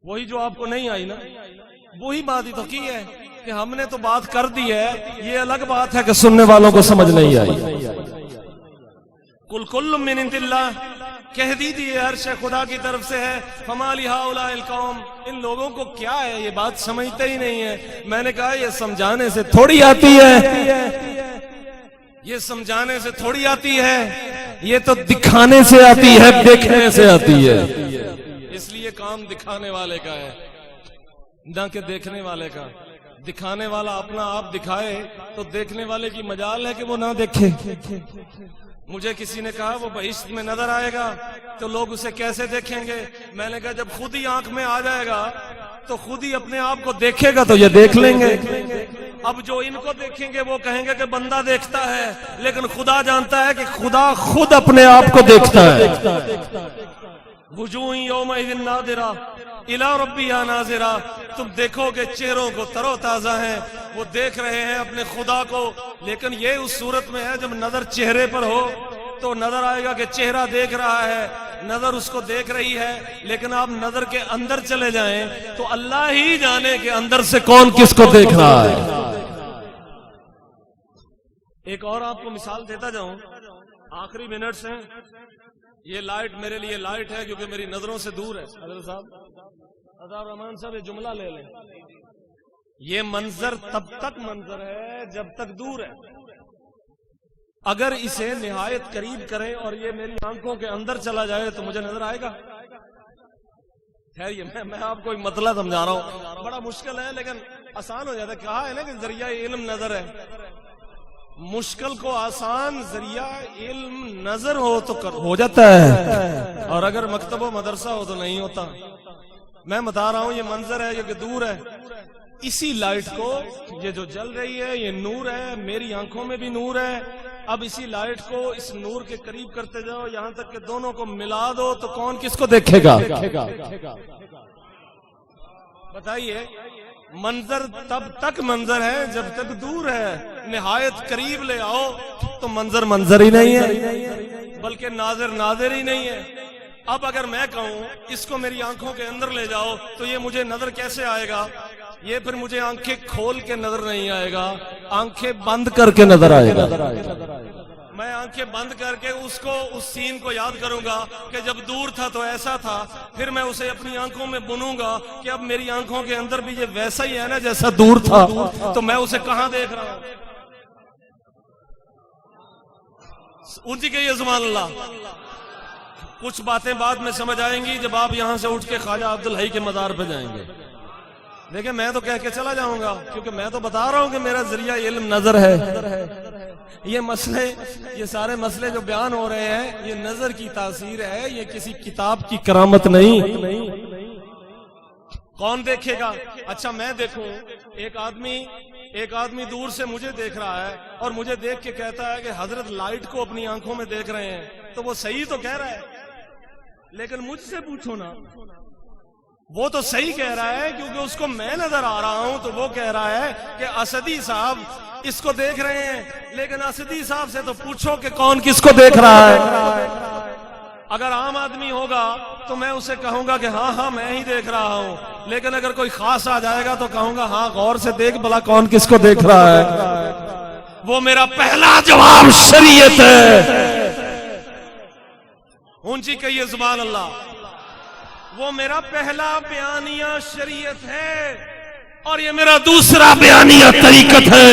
وہی جو آپ کو نہیں آئی نا، وہی بات ہی تو کی ہے کہ ہم نے تو بات کر دی ہے، یہ الگ بات ہے کہ سننے والوں کو سمجھ نہیں آئی۔ قل کل من عند اللہ، کہہ دیجئے ہر شے خدا کی طرف سے ہے، فما لہؤلاء القوم، ان لوگوں کو کیا ہے، یہ بات سمجھتے ہی نہیں ہے۔ میں نے کہا یہ سمجھانے سے تھوڑی آتی ہے، یہ سمجھانے سے تھوڑی آتی ہے، یہ تو دکھانے سے آتی ہے، دیکھنے سے آتی ہے۔ اس لیے کام دکھانے والے کا ہے نہ کہ دیکھنے والے کا۔ دکھانے والا اپنا آپ دکھائے تو دیکھنے والے کی مجال ہے کہ وہ نہ دیکھے۔ مجھے کسی نے کہا وہ بہشت میں نظر آئے گا تو لوگ اسے کیسے دیکھیں گے؟ میں نے کہا جب خود ہی آنکھ میں آ جائے گا تو خود ہی اپنے آپ کو دیکھے گا تو یہ دیکھ لیں گے. اب جو ان کو دیکھیں گے وہ کہیں گے کہ بندہ دیکھتا ہے، لیکن خدا جانتا ہے کہ خدا خود اپنے آپ کو دیکھتا ہے. وجوہ یومئذ ناظرہ الی ربہا ناظرہ، تم دیکھو گے چہروں کو تر و تازہ ہیں، وہ دیکھ رہے ہیں اپنے خدا کو. لیکن یہ اس صورت میں ہے جب نظر چہرے پر ہو تو نظر آئے گا کہ چہرہ دیکھ رہا ہے، نظر اس کو دیکھ رہی ہے. لیکن آپ نظر کے اندر چلے جائیں تو اللہ ہی جانے کہ اندر سے کون کس کو دیکھ رہا ہے. ایک اور آپ کو مثال دیتا جاؤں، آخری منٹس ہیں. یہ لائٹ میرے لیے لائٹ ہے کیونکہ میری نظروں سے دور ہے. حضرت صاحب، عطا الرحمان صاحب یہ جملہ لے لیں. یہ منظر تب تک منظر ہے جب تک دور ہے. اگر اسے نہایت قریب کریں اور یہ میری آنکھوں کے اندر چلا جائے تو مجھے نظر آئے گا؟ خیر یہ میں آپ کو ایک مطلب سمجھا رہا ہوں، بڑا مشکل ہے لیکن آسان ہو جاتا ہے. کہا ہے نا کہ ذریعہ علم نظر ہے. مشکل کو آسان ذریعہ علم نظر ہو تو ہو جاتا ہے، اور اگر مکتب و مدرسہ ہو تو نہیں ہوتا. میں بتا رہا ہوں یہ منظر ہے، یہ کہ دور ہے. اسی لائٹ کو، یہ جو جل رہی ہے یہ نور ہے، میری آنکھوں میں بھی نور ہے. اب اسی لائٹ کو اس نور کے قریب کرتے جاؤ یہاں تک کہ دونوں کو ملا دو تو کون کس کو دیکھے گا؟ بتائیے. منظر تب تک منظر ہے جب تک دور ہے. نہایت قریب لے آؤ تو منظر منظر ہی نہیں ہے بلکہ ناظر ناظر ہی نہیں ہے. اب اگر میں کہوں اس کو میری آنکھوں کے اندر لے جاؤ تو یہ مجھے نظر کیسے آئے گا؟ یہ پھر مجھے آنکھیں کھول کے نظر نہیں آئے گا، آنکھیں بند کر کے نظر آئے گا. میں آنکھیں بند کر کے اس سین کو یاد کروں گا کہ جب دور تھا تو ایسا تھا، پھر میں اسے اپنی آنکھوں میں بنوں گا کہ اب میری آنکھوں کے اندر بھی یہ ویسا ہی ہے نا جیسا دور تھا. تو میں اسے کہاں دیکھ رہا ہوں؟ اونچی کہیے سبحان اللہ. کچھ باتیں بعد میں سمجھ آئیں گی جب آپ یہاں سے اٹھ کے خواجہ عبدالحی کے مزار پہ جائیں گے. دیکھیں میں تو کہہ کے چلا جاؤں گا کیونکہ میں تو بتا رہا ہوں کہ میرا ذریعہ علم نظر ہے. یہ مسئلے، یہ سارے مسئلے جو بیان ہو رہے ہیں یہ نظر کی تاثیر ہے، یہ کسی کتاب کی کرامت نہیں. کون دیکھے گا؟ اچھا میں دیکھوں، ایک آدمی دور سے مجھے دیکھ رہا ہے اور مجھے دیکھ کے کہتا ہے کہ حضرت لائٹ کو اپنی آنکھوں میں دیکھ رہے ہیں، تو وہ صحیح تو کہہ رہا ہے. لیکن مجھ سے پوچھو نا، وہ تو صحیح کہہ رہا ہے کیونکہ اس کو میں نظر آ رہا ہوں. تو وہ کہہ رہا ہے کہ اسدی صاحب اس کو دیکھ رہے ہیں، لیکن اسدی صاحب سے تو پوچھو کہ کون کس کو دیکھ رہا ہے. اگر عام آدمی ہوگا تو میں اسے کہوں گا کہ ہاں میں ہی دیکھ رہا ہوں، لیکن اگر کوئی خاص آ جائے گا تو کہوں گا ہاں غور سے دیکھ بھلا کون کس کو دیکھ رہا ہے. وہ میرا پہلا جواب شریعت ہے. اونچی کہیے سبحان اللہ. وہ میرا پہلا بیانیہ شریعت ہے اور یہ میرا دوسرا بیانیہ طریقت ہے.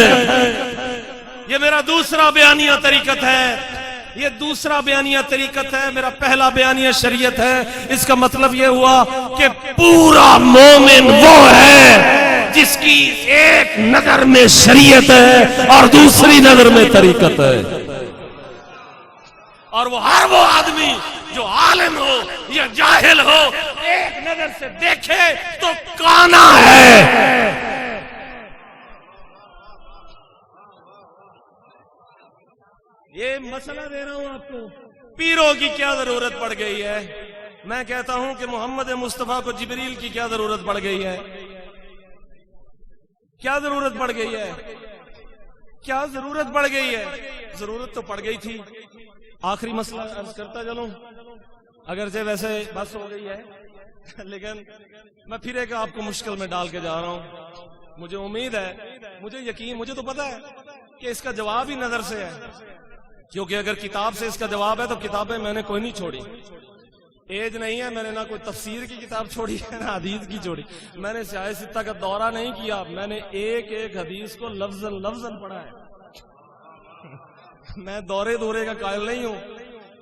یہ میرا دوسرا بیانیہ طریقت ہے. یہ دوسرا بیانیہ طریقت ہے، میرا پہلا بیانیہ شریعت ہے. اس کا مطلب یہ ہوا کہ پورا مومن وہ ہے جس کی ایک نظر میں شریعت ہے اور دوسری نظر میں طریقت ہے. اور وہ ہر وہ آدمی جو عالم ہو یا جاہل ہو ایک نظر سے دیکھے تو کانا ہے. یہ مسئلہ دے رہا ہوں آپ کو. پیروں کی کیا ضرورت پڑ گئی ہے؟ میں کہتا ہوں کہ محمد مصطفیٰ کو جبریل کی کیا ضرورت پڑ گئی ہے؟ کیا ضرورت پڑ گئی ہے؟ کیا ضرورت پڑ گئی ہے؟ ضرورت تو پڑ گئی تھی. آخری مسئلہ عرض کرتا چلوں، اگرچہ ویسے بس ہو گئی ہے لیکن میں پھر ایک آپ کو مشکل میں ڈال کے جا رہا ہوں. مجھے امید ہے، مجھے یقین، مجھے تو پتا ہے کہ اس کا جواب ہی نظر سے ہے. کیونکہ اگر کتاب سے اس کا جواب ہے تو کتابیں میں نے کوئی نہیں چھوڑی. ایج نہیں ہے، میں نے نہ کوئی تفسیر کی کتاب چھوڑی ہے نہ حدیث کی چھوڑی. میں نے سیاہ ستہ کا دورہ نہیں کیا، میں نے ایک ایک حدیث کو لفظاً لفظاً پڑھا ہے. میں دورے کا قائل نہیں ہوں،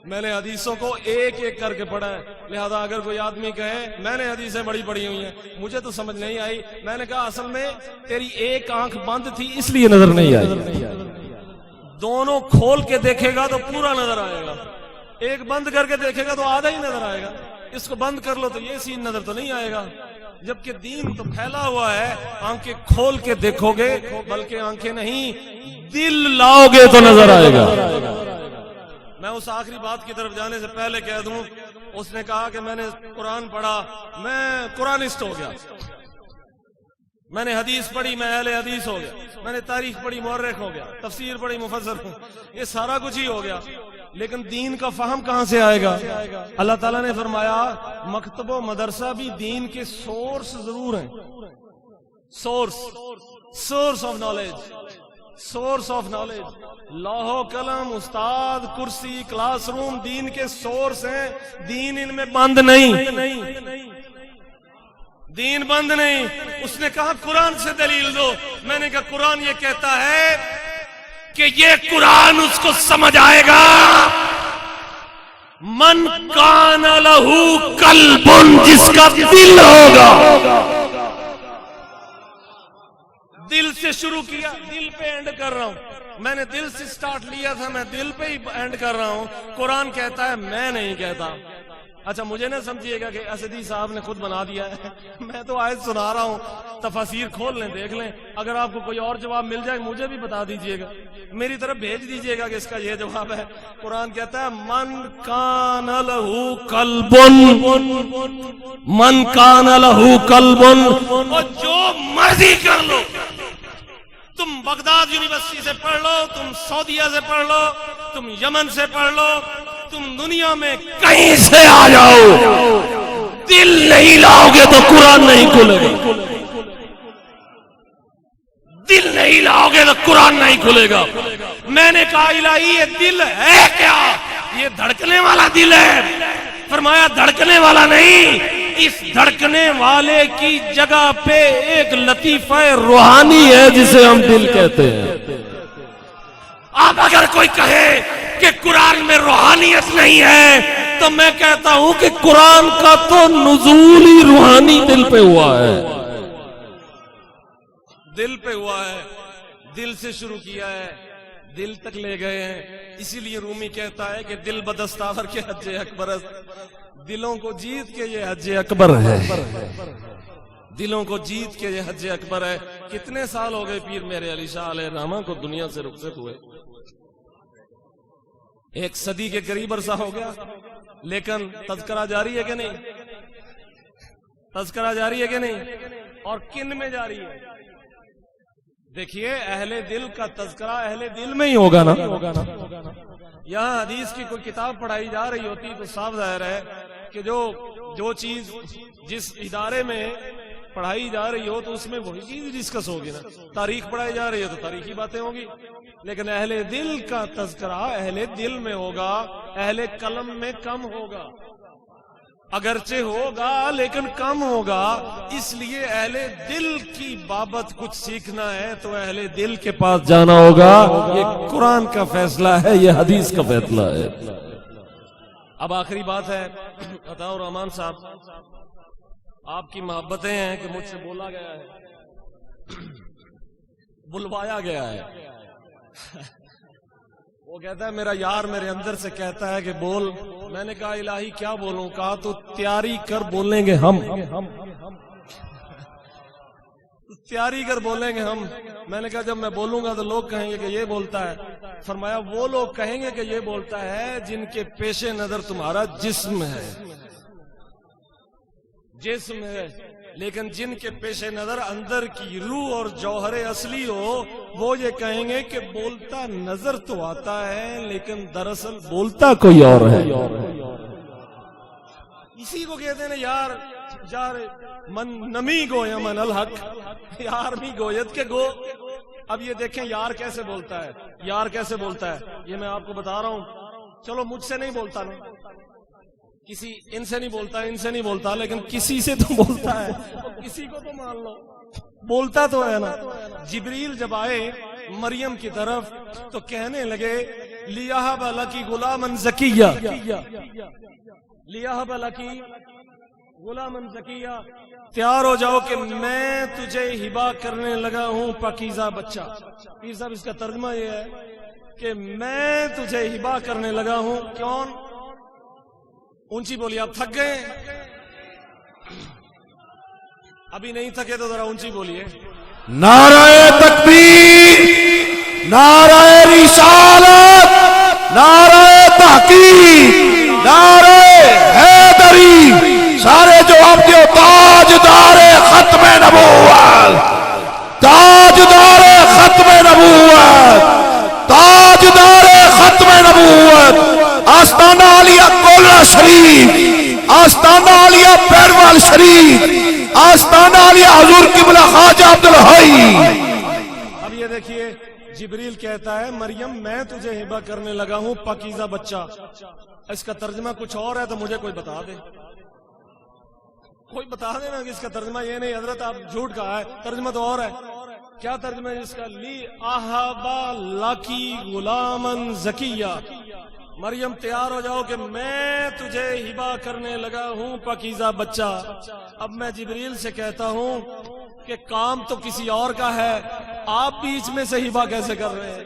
میں نے حدیثوں کو ایک ایک کر کے پڑھا ہے. لہذا اگر کوئی آدمی کہے میں نے حدیثیں بڑی پڑھی ہوئی ہیں، مجھے تو سمجھ نہیں آئی، میں نے کہا اصل میں تیری ایک آنکھ بند تھی اس لیے نظر نہیں آئی. دونوں کھول کے دیکھے گا تو پورا نظر آئے گا، ایک بند کر کے دیکھے گا تو آدھا ہی نظر آئے گا. اس کو بند کر لو تو یہ سین نظر تو نہیں آئے گا. جبکہ دین تو پھیلا ہوا ہے. آنکھیں کھول کے دیکھو گے, بلکہ آنکھیں نہیں دل لاؤ گے تو نظر آئے گا. میں اس آخری بات کی طرف جانے سے پہلے کہہ دوں, اس نے کہا کہ میں نے قرآن پڑھا, میں قرآنسٹ ہو گیا, میں نے حدیث پڑھی, میں اہل حدیث ہو گیا, میں نے تاریخ پڑھی, مورخ ہو گیا, تفسیر پڑھی, مفسر ہوں, یہ سارا کچھ ہی ہو گیا, لیکن دین کا فہم کہاں سے آئے گا؟ اللہ تعالیٰ نے فرمایا مکتب و مدرسہ بھی دین کے سورس ضرور ہیں. Source of knowledge, source of knowledge. لوح و قلم, استاد, کرسی, کلاس روم دین کے سورس ہیں. دین ان میں بند نہیں, دین بند نہیں. اس نے کہا قرآن سے دلیل دو. میں نے کہا قرآن یہ کہتا ہے کہ یہ قرآن اس کو سمجھ آئے گا من کان لہو قلب, جس کا دل ہوگا. دل سے شروع کیا, دل پہ اینڈ کر رہا ہوں. میں نے دل سے سٹارٹ لیا تھا, میں دل پہ ہی اینڈ کر رہا ہوں. قرآن کہتا ہے, میں نہیں کہتا. اچھا مجھے نہ سمجھیے گا کہ اسدی صاحب نے خود بنا دیا ہے, میں تو آیت سنا رہا ہوں. تفاسیر کھول لیں, دیکھ لیں. اگر آپ کو کوئی اور جواب مل جائے مجھے بھی بتا دیجئے گا, میری طرف بھیج دیجئے گا کہ اس کا یہ جواب ہے. قرآن کہتا ہے من کان لہو قلب, من کان لہو قلب. اور جو مرضی کر لو, تم بغداد یونیورسٹی سے پڑھ لو, تم سعودیہ سے پڑھ لو, تم یمن سے پڑھ لو, تم دنیا میں کہیں سے آ جاؤ, دل نہیں لاؤ گے تو قرآن نہیں کھلے گا. دل نہیں لاؤ گے تو قرآن نہیں کھلے گا. میں نے کہا الہی یہ دل ہے کیا؟ یہ دھڑکنے والا دل ہے. فرمایا دھڑکنے والا نہیں, اس دھڑکنے والے کی جگہ پہ ایک لطیفہ روحانی ہے جسے ہم دل کہتے ہیں. اب اگر کوئی کہے کہ قرآن میں روحانیت نہیں ہے تو میں کہتا ہوں کہ قرآن کا تو نزول ہی روحانی دل پہ ہوا ہے, دل پہ ہوا ہے. دل سے شروع کیا ہے, دل تک لے گئے ہیں. اسی لیے رومی کہتا ہے کہ دل بدستاور کے حج اکبر ہے. دلوں کو جیت کے یہ حج اکبر ہے, دلوں کو جیت کے یہ حج اکبر ہے. کتنے سال ہو گئے پیر میرے علی شاہ علیہ الرحمہ کو دنیا سے رخصت ہوئے؟ 1 صدی کے قریب عرصہ ہو گیا. لیکن تذکرہ جاری ہے کہ نہیں؟ تذکرہ جاری ہے کہ نہیں؟ اور کن میں جاری ہے؟ دیکھیے اہل دل کا تذکرہ اہل دل میں ہی ہوگا نا. یہاں حدیث کی کوئی کتاب پڑھائی جا رہی ہوتی تو صاف ظاہر ہے کہ جو چیز جس ادارے میں پڑھائی جا رہی ہو تو اس میں وہی چیز ڈسکس ہوگی نا. تاریخ پڑھائی جا رہی ہے تو تاریخی باتیں ہوں گی, لیکن اہل دل کا تذکرہ اہل دل میں ہوگا, اہل قلم میں کم ہوگا. اگرچہ ہوگا لیکن کم ہوگا. اس لیے اہل دل کی بابت کچھ سیکھنا ہے تو اہل دل کے پاس جانا ہوگا. یہ قرآن کا فیصلہ ہے, یہ حدیث کا فیصلہ ہے. اب آخری بات ہے عطا الرحمان صاحب, آپ کی محبتیں ہیں کہ مجھ سے بولا گیا ہے, بلوایا گیا ہے. وہ کہتا ہے میرا یار میرے اندر سے کہتا ہے کہ بول. میں نے کہا الہی کیا بولوں؟ کہا تو تیاری کر بولیں گے ہم, تیاری کر بولیں گے ہم. میں نے کہا جب میں بولوں گا تو لوگ کہیں گے کہ یہ بولتا ہے. فرمایا وہ لوگ کہیں گے کہ یہ بولتا ہے جن کے پیش نظر تمہارا جسم ہے, جسم ہے, لیکن جن کے پیش نظر اندر کی روح اور جوہر اصلی ہو وہ یہ کہیں گے کہ بولتا نظر تو آتا ہے لیکن دراصل بولتا کوئی اور ہے. اسی کو کہتے ہیں یار یار من نمی گو یا من الحق, یار بھی گویت کے گو. اب یہ دیکھیں یار کیسے بولتا ہے, یار کیسے بولتا ہے, یہ میں آپ کو بتا رہا ہوں. چلو مجھ سے نہیں بولتا نا, کسی ان سے نہیں بولتا, ان سے نہیں بولتا, لیکن کسی سے تو بولتا ہے. کسی کو تو مان لو, بولتا تو ہے نا. جبریل جب آئے مریم کی طرف تو کہنے لگے لیہب لکی غلامن زکیہ, لیہب لکی غلامن زکیہ, تیار ہو جاؤ کہ میں تجھے ہبا کرنے لگا ہوں پاکیزہ بچہ. پیر صاحب اس کا ترجمہ یہ ہے کہ میں تجھے ہبا کرنے لگا ہوں. کون؟ اونچی بولی, آپ تھک گئے. ابھی نہیں تھکے تو ذرا اونچی بولیے.
نعرہ تکبیر، نعرہ رسالت، نعرہ تحقیق، نعرہ حیدری. سارے جواب دیو. تاجدار ختم نبوت، تاجدار ختم نبوت، تاجدار ختم نبوت. آستانہ عالیہ کولہ شریف، آستانہ عالیہ پیروال شریف، آستانہ عالیہ حضور قبلہ خواجہ عبدالحی.
اب یہ دیکھیے جبریل کہتا ہے مریم میں تجھے ہبہ کرنے لگا ہوں پاکیزہ بچہ. اس کا ترجمہ کچھ اور ہے تو مجھے کوئی بتا دے. کوئی بتا دے نا کہ اس کا ترجمہ یہ نہیں. حضرت آپ جھوٹ کہا ہے، ترجمہ تو اور ہے. کیا ترجمہ ہے اس کا؟ لی احبا لاکی غلامن زکیہ. مریم تیار ہو جاؤ کہ میں تجھے ہبہ کرنے لگا ہوں پاکیزہ بچہ. اب میں جبریل سے کہتا ہوں کہ کام تو کسی اور کا ہے، آپ بیچ میں سے ہبہ کیسے کر رہے ہیں؟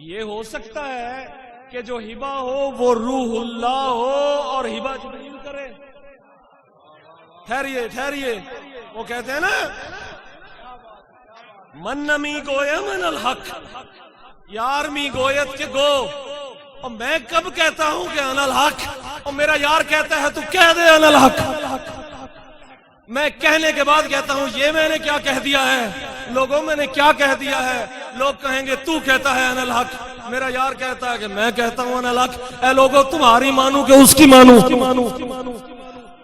یہ ہو سکتا ہے کہ جو ہبہ ہو وہ روح اللہ ہو اور ہبہ جبریل کرے. ٹھہریے ٹھہریے، وہ کہتے ہیں نا من نمی گویا من الحق، یار می گویت کے گو. اور میں کب کہتا ہوں کہ انا الحق اور میرا یار کہتا ہے تو کہہ دے انا الحق. میں کہنے کے بعد کہتا ہوں یہ میں نے کیا کہہ دیا ہے، لوگوں میں نے کیا کہہ دیا ہے. لوگ کہیں گے تو کہتا ہے انا الحق، میرا یار کہتا ہے کہ میں کہتا ہوں انا الحق. اے لوگوں تمہاری مانو کہ اس کی مانو.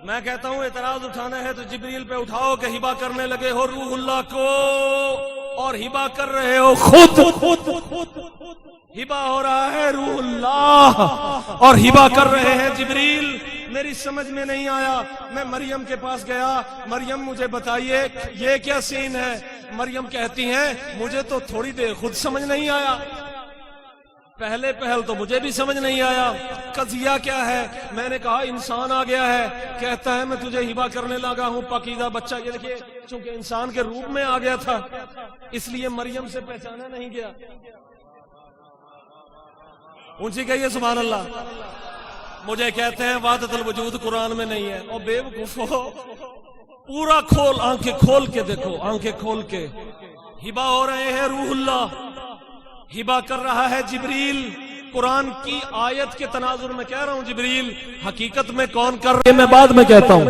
میں کہتا ہوں اعتراض اٹھانا ہے تو جبریل پہ اٹھاؤ کہ ہبہ کرنے لگے ہو روح اللہ کو اور ہبہ کر رہے ہو خود. ہبہ ہو رہا ہے روح اللہ اور ہبہ کر رہے ہیں جبریل. میری سمجھ میں نہیں آیا. میں مریم کے پاس گیا، مریم مجھے بتائیے یہ کیا سین ہے. مریم کہتی ہیں مجھے تو تھوڑی دیر خود سمجھ نہیں آیا، پہلے پہل تو مجھے بھی سمجھ نہیں آیا قضیہ کیا ہے. میں نے کہا انسان آ گیا ہے، کہتا ہے میں تجھے ہبہ کرنے لگا ہوں پاکیزہ بچہ. یہ دیکھیے چونکہ انسان کے روپ میں آ گیا تھا اس لیے مریم سے پہچانا نہیں گیا. اونچی کہیے سبحان اللہ. مجھے کہتے ہیں وحدت الوجود قرآن میں نہیں ہے. اور بے وقوفو پورا کھول، آنکھیں کھول کے دیکھو، آنکھیں کھول کے. ہبہ ہو رہے ہیں روح اللہ، ہبہ کر رہا ہے جبریل. قرآن کی آیت کے تناظر میں کہہ رہا ہوں جبریل، حقیقت میں کون کر رہے ہیں میں بعد میں کہتا ہوں،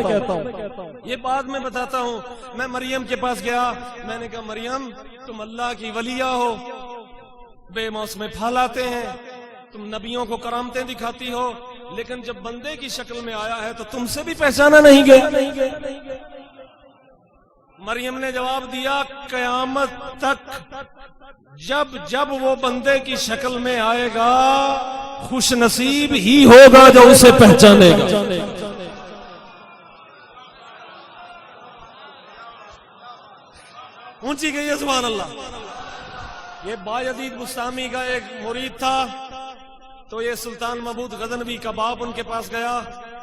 یہ بعد میں بتاتا ہوں. میں مریم کے پاس گیا، میں نے کہا مریم تم اللہ کی ولیہ ہو، بے موسم پھل آتے ہیں، تم نبیوں کو کرامتیں دکھاتی ہو، لیکن جب بندے کی شکل میں آیا ہے تو تم سے بھی پہچانا نہیں گیا. مریم نے جواب دیا قیامت تک جب جب وہ بندے کی شکل میں آئے گا خوش نصیب ہی ہوگا جو اسے پہچانے گا. اونچی گئی ہے سبحان اللہ. یہ بایزید بستامی کا ایک مرید تھا، تو یہ سلطان محمود غزنوی کا باپ ان کے پاس گیا.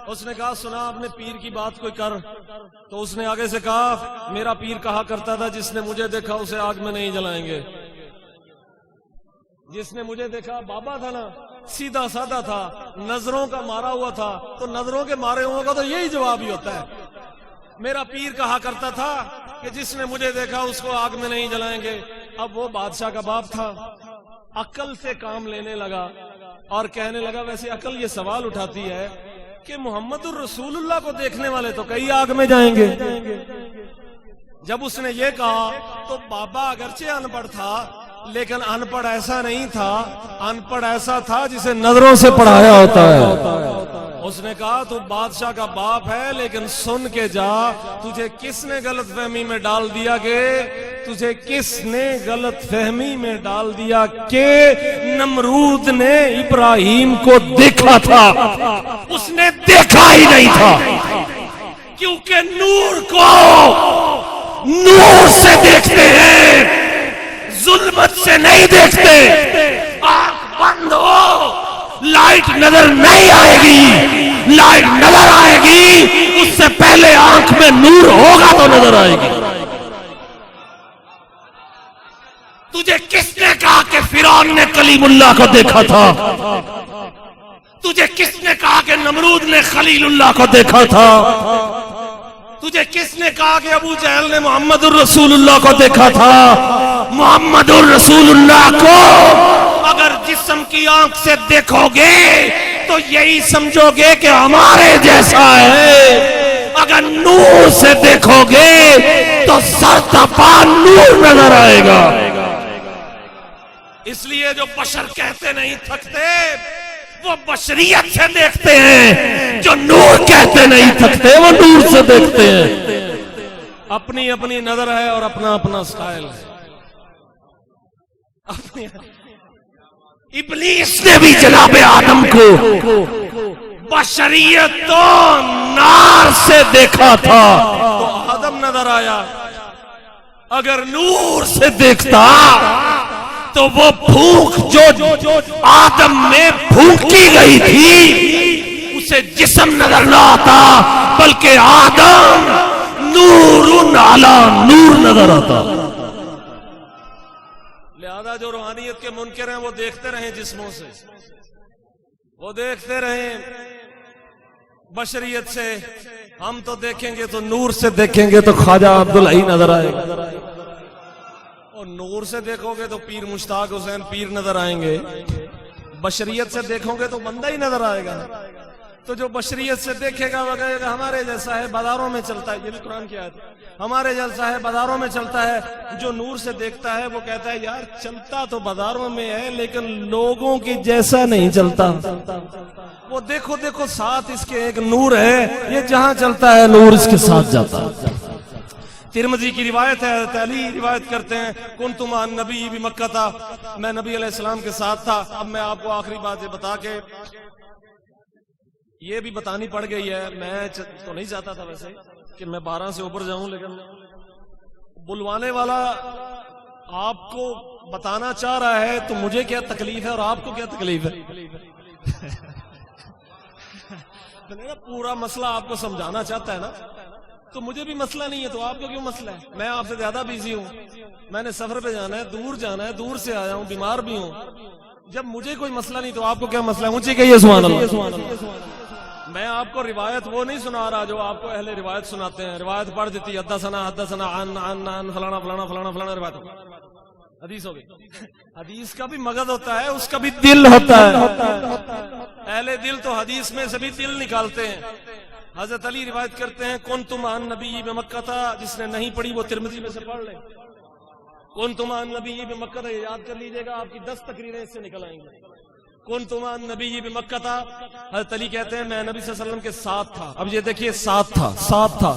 اس نے کہا سنا اپنے پیر کی بات کوئی کر. تو اس نے آگے سے کہا میرا پیر کہا کرتا تھا جس نے مجھے دیکھا اسے آگ میں نہیں جلائیں گے. جس نے مجھے دیکھا بابا تھا نا، سیدھا سادہ تھا، نظروں کا مارا ہوا تھا، تو نظروں کے مارے ہوں گا تو یہی جواب ہی ہوتا ہے. میرا پیر کہا کرتا تھا کہ جس نے مجھے دیکھا اس کو آگ میں نہیں جلائیں گے. اب وہ بادشاہ کا باپ تھا، عقل سے کام لینے لگا اور کہنے لگا ویسے عقل یہ سوال اٹھاتی ہے کہ محمد الرسول اللہ کو دیکھنے والے تو کئی آگ میں جائیں گے. جب اس نے یہ کہا تو بابا اگرچہ ان پڑھ تھا لیکن ان پڑھ ایسا نہیں تھا، ان پڑھ ایسا تھا جسے نظروں سے پڑھایا ہوتا ہے. اس نے کہا تو بادشاہ کا باپ ہے لیکن سن کے جا، تجھے کس نے غلط فہمی میں ڈال دیا کہ تجھے کس نے غلط فہمی میں ڈال دیا کہ نمرود نے ابراہیم کو دیکھا تھا. اس نے دیکھا ہی نہیں تھا، کیونکہ نور کو نور سے دیکھتے ہیں، ظلمت سے نہیں دیکھتے. آنکھ بند ہو لائٹ نظر نہیں آئے گی، لائٹ نظر آئے گی اس سے پہلے آنکھ میں نور ہوگا تو نظر آئے گی. تجھے کس نے کہا کہ فرعون نے کلیم اللہ کو دیکھا تھا؟
تجھے کس نے کہا کہ نمرود نے خلیل اللہ کو دیکھا تھا؟ تجھے کس نے کہا کہ ابو جہل نے محمد الرسول اللہ کو دیکھا تھا؟ محمد الرسول اللہ کو اگر جسم کی آنکھ سے دیکھو گے تو یہی سمجھو گے کہ ہمارے جیسا ہے، اگر نور سے دیکھو گے تو سر تپا نور نظر آئے گا۔ اس لیے جو بشر کہتے نہیں تھکتے وہ بشریت سے دیکھتے ہیں، جو نور کہتے نہیں تھکتے وہ نور سے دیکھتے ہیں۔
اپنی اپنی نظر ہے اور اپنا اپنا سٹائل ہے۔
ابلیس نے بھی جناب آدم کو بشریت تو نار سے دیکھا تھا،
تو آدم نظر آیا،
اگر نور سے دیکھتا تو وہ بھوک جو آدم میں بھوکی گئی تھی اسے جسم نظر نہ آتا، بلکہ آدم نور علی نور نظر آتا۔
لہذا جو روحانیت کے منکر ہیں وہ دیکھتے رہیں جسموں سے، وہ دیکھتے رہیں بشریت سے، ہم تو دیکھیں گے تو نور سے دیکھیں گے تو خواجہ عبدالحی نظر آئے گا، اور نور سے دیکھو گے تو پیر مشتاق حسین پیر نظر آئیں گے، بشریت سے دیکھو گے تو بندہ ہی نظر آئے گا۔ تو جو بشریت سے دیکھے گا وہ کہے گا ہمارے جیسا ہے، بازاروں میں چلتا ہے، یہ بھی قرآن کی آیت ہے، ہمارے جیسا ہے بازاروں میں چلتا ہے۔ جو نور سے دیکھتا ہے وہ کہتا ہے یار چلتا تو بازاروں میں ہے لیکن لوگوں کی جیسا نہیں چلتا، وہ دیکھو دیکھو ساتھ اس کے ایک نور ہے، یہ جہاں چلتا ہے نور اس کے ساتھ جاتا ہے۔ ترمذی کی روایت ہے، علی روایت کرتے ہیں کنت مع النبی بمکہ تھا، میں نبی علیہ السلام کے ساتھ تھا۔ اب میں آپ کو آخری بات یہ بتا کے یہ بھی بتانی پڑ گئی ہے، میں تو نہیں چاہتا تھا ویسے کہ میں 12 سے اوپر جاؤں، لیکن بلوانے والا آپ کو بتانا چاہ رہا ہے تو مجھے کیا تکلیف ہے اور آپ کو کیا تکلیف ہے؟ پورا مسئلہ آپ کو سمجھانا چاہتا ہے نا، تو مجھے بھی مسئلہ نہیں ہے تو آپ کو کیوں مسئلہ ہے؟ میں آپ سے زیادہ بیزی ہوں، میں نے سفر پہ جانا ہے، دور جانا ہے، دور سے آیا ہوں، بیمار بھی ہوں۔ جب مجھے کوئی مسئلہ نہیں تو آپ کو کیا مسئلہ ہے؟ اونچی کہیے سبحان اللہ۔ میں آپ کو روایت وہ نہیں سنا رہا جو آپ کو اہل روایت سناتے ہیں، روایت پڑھ دیتی حدثنا حدثنا عن فلانا فلانا فلانا فلانا، روایت حدیث ہو گئی۔ حدیث کا بھی مغز ہوتا ہے، اس کا بھی دل ہوتا ہے، اہل دل تو حدیث میں سے بھی دل نکالتے ہیں۔ حضرت علی روایت کرتے ہیں کنت مع النبی بمکہ تھا، جس نے نہیں پڑھی وہ ترمذی میں سے پڑھ لے، کنت مع النبی بمکہ تھا، یاد کر لیجئے گا، آپ کی 10 تقریریں اس سے نکل آئیں گی۔ کنت مع النبی بمکہ تھا، حضرت علی کہتے ہیں میں نبی صلی اللہ علیہ وسلم کے ساتھ تھا۔ اب یہ دیکھیے ساتھ تھا، ساتھ تھا،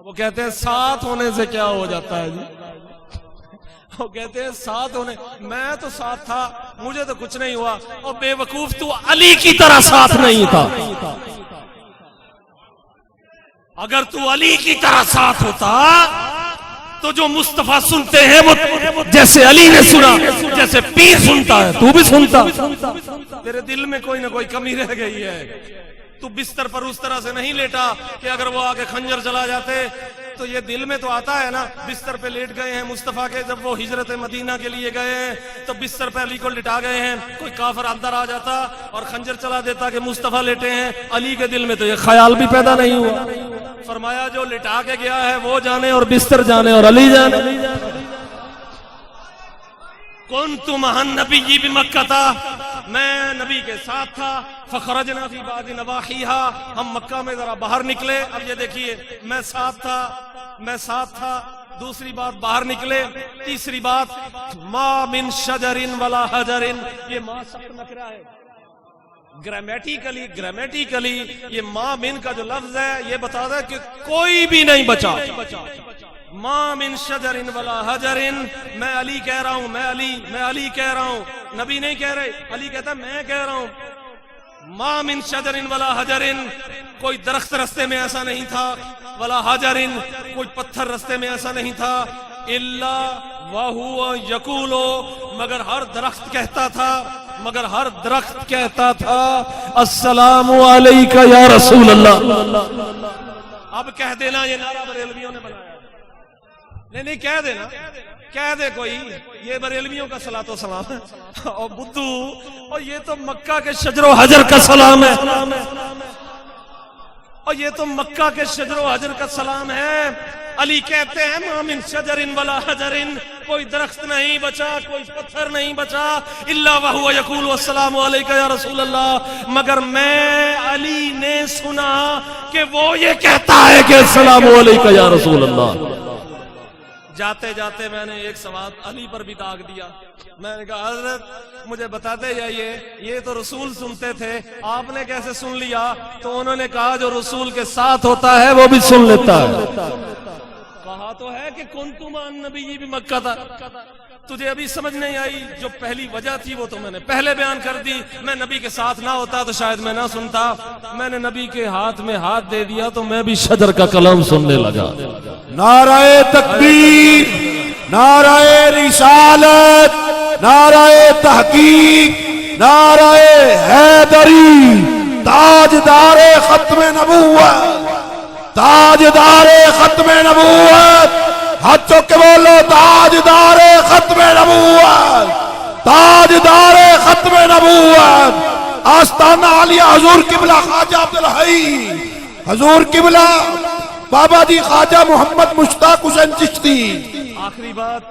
وہ کہتے ہیں ساتھ ہونے سے کیا ہو جاتا ہے جی؟ وہ کہتے ہیں ساتھ ہونے، میں تو ساتھ تھا، مجھے تو کچھ نہیں ہوا۔ اور بے وقوف تو علی کی طرح ساتھ نہیں تھا، اگر تو علی کی طرح ساتھ ہوتا تو جو مصطفیٰ سنتے ہیں وہ جیسے علی نے سنا، جیسے پیر سنتا ہے تو بھی سنتا۔ تیرے دل میں کوئی نہ کوئی کمی رہ گئی ہے، تو بستر پر اس طرح سے نہیں لیٹا کہ اگر وہ آگے خنجر چلا جاتے تو یہ دل میں تو آتا ہے نا۔ بستر پہ لیٹ گئے ہیں مصطفیٰ کے، جب وہ ہجرت مدینہ کے لیے گئے ہیں تو بستر پہ علی کو لٹا گئے ہیں، کوئی کافر اندر آ جاتا اور خنجر چلا دیتا کہ مصطفیٰ لیٹے ہیں، علی کے دل میں تو یہ خیال بھی پیدا نہیں ہوا۔ فرمایا جو لٹا کے گیا ہے وہ جانے اور بستر جانے اور علی جانے۔ کنت مع النبی بمکہ تھا، میں نبی کے ساتھ تھا، فخرجنا فی بعض نواحیہا، ہم مکہ میں ذرا باہر نکلے۔ اب یہ دیکھیے میں ساتھ تھا، میں ساتھ تھا، دوسری بات باہر نکلے، تیسری بات ما من شجر ولا حجر، یہ ما سخت نکرہ ہے، گرامیٹیکلی یہ ما من کا جو لفظ ہے یہ بتا دے کہ کوئی بھی نہیں بچا۔ ما من شجر ولا حجر، میں علی کہہ رہا ہوں، میں علی کہہ رہا ہوں، نبی نہیں کہہ رہے، علی کہتا ہے میں کہہ رہا ہوں۔ ما من شجر ولا حجر، کوئی درخت رستے میں ایسا نہیں تھا، ولا حجر، کوئی پتھر رستے میں ایسا نہیں تھا، الا وہو یقول، مگر ہر درخت کہتا تھا السلام علیکہ یا رسول اللہ۔ اب کہہ دینا یہ نعرہ بریلویوں نے بنایا، نہیں کہہ دے کوئی یہ بریلویوں کا صلاۃ و سلام ہے اور بدھو اور یہ تو مکہ کے شجر و حجر کا سلام ہے اور یہ تو مکہ کے شجر و حجر کا سلام ہے. علی کہتے ہیں ما من شجر ولا حجر، کوئی درخت نہیں بچا، کوئی پتھر نہیں بچا الا وهو یقول السلام علیک یا رسول اللہ، مگر میں علی نے سنا کہ وہ یہ کہتا ہے کہ السلام علیک یا رسول اللہ. جاتے جاتے میں نے ایک سوال علی پر بھی داغ دیا. میں نے کہا حضرت مجھے بتاتے جائیے یہ تو رسول سنتے تھے، آپ نے کیسے سن لیا؟ تو انہوں نے کہا جو رسول کے ساتھ ہوتا ہے وہ بھی سن لیتا ہے. کہا تو ہے کہ کنت مع النبی بھی مکہ تھا. تجھے ابھی سمجھ نہیں آئی؟ جو پہلی وجہ تھی وہ تو میں نے پہلے بیان کر دی. میں نبی کے ساتھ نہ ہوتا تو شاید میں نہ سنتا. میں نے نبی کے ہاتھ میں ہاتھ دے دیا تو میں بھی شجر کا کلام سننے لگا.
نعرہ تکبیر، نعرہ رسالت، نعرہ تحقیق، نعرہ حیدری، تاجدار ختم نبوت، تاجدار ختم نبوت. ہاتھ چوک کے بولو تاجدار ختم نبوت، تاجدار ختم نبوت. آستانہ عالیہ حضور قبلہ خواجہ عبدالحی، حضور قبلہ بابا جی خواجہ محمد مشتاق حسین چشتی.
آخری بات،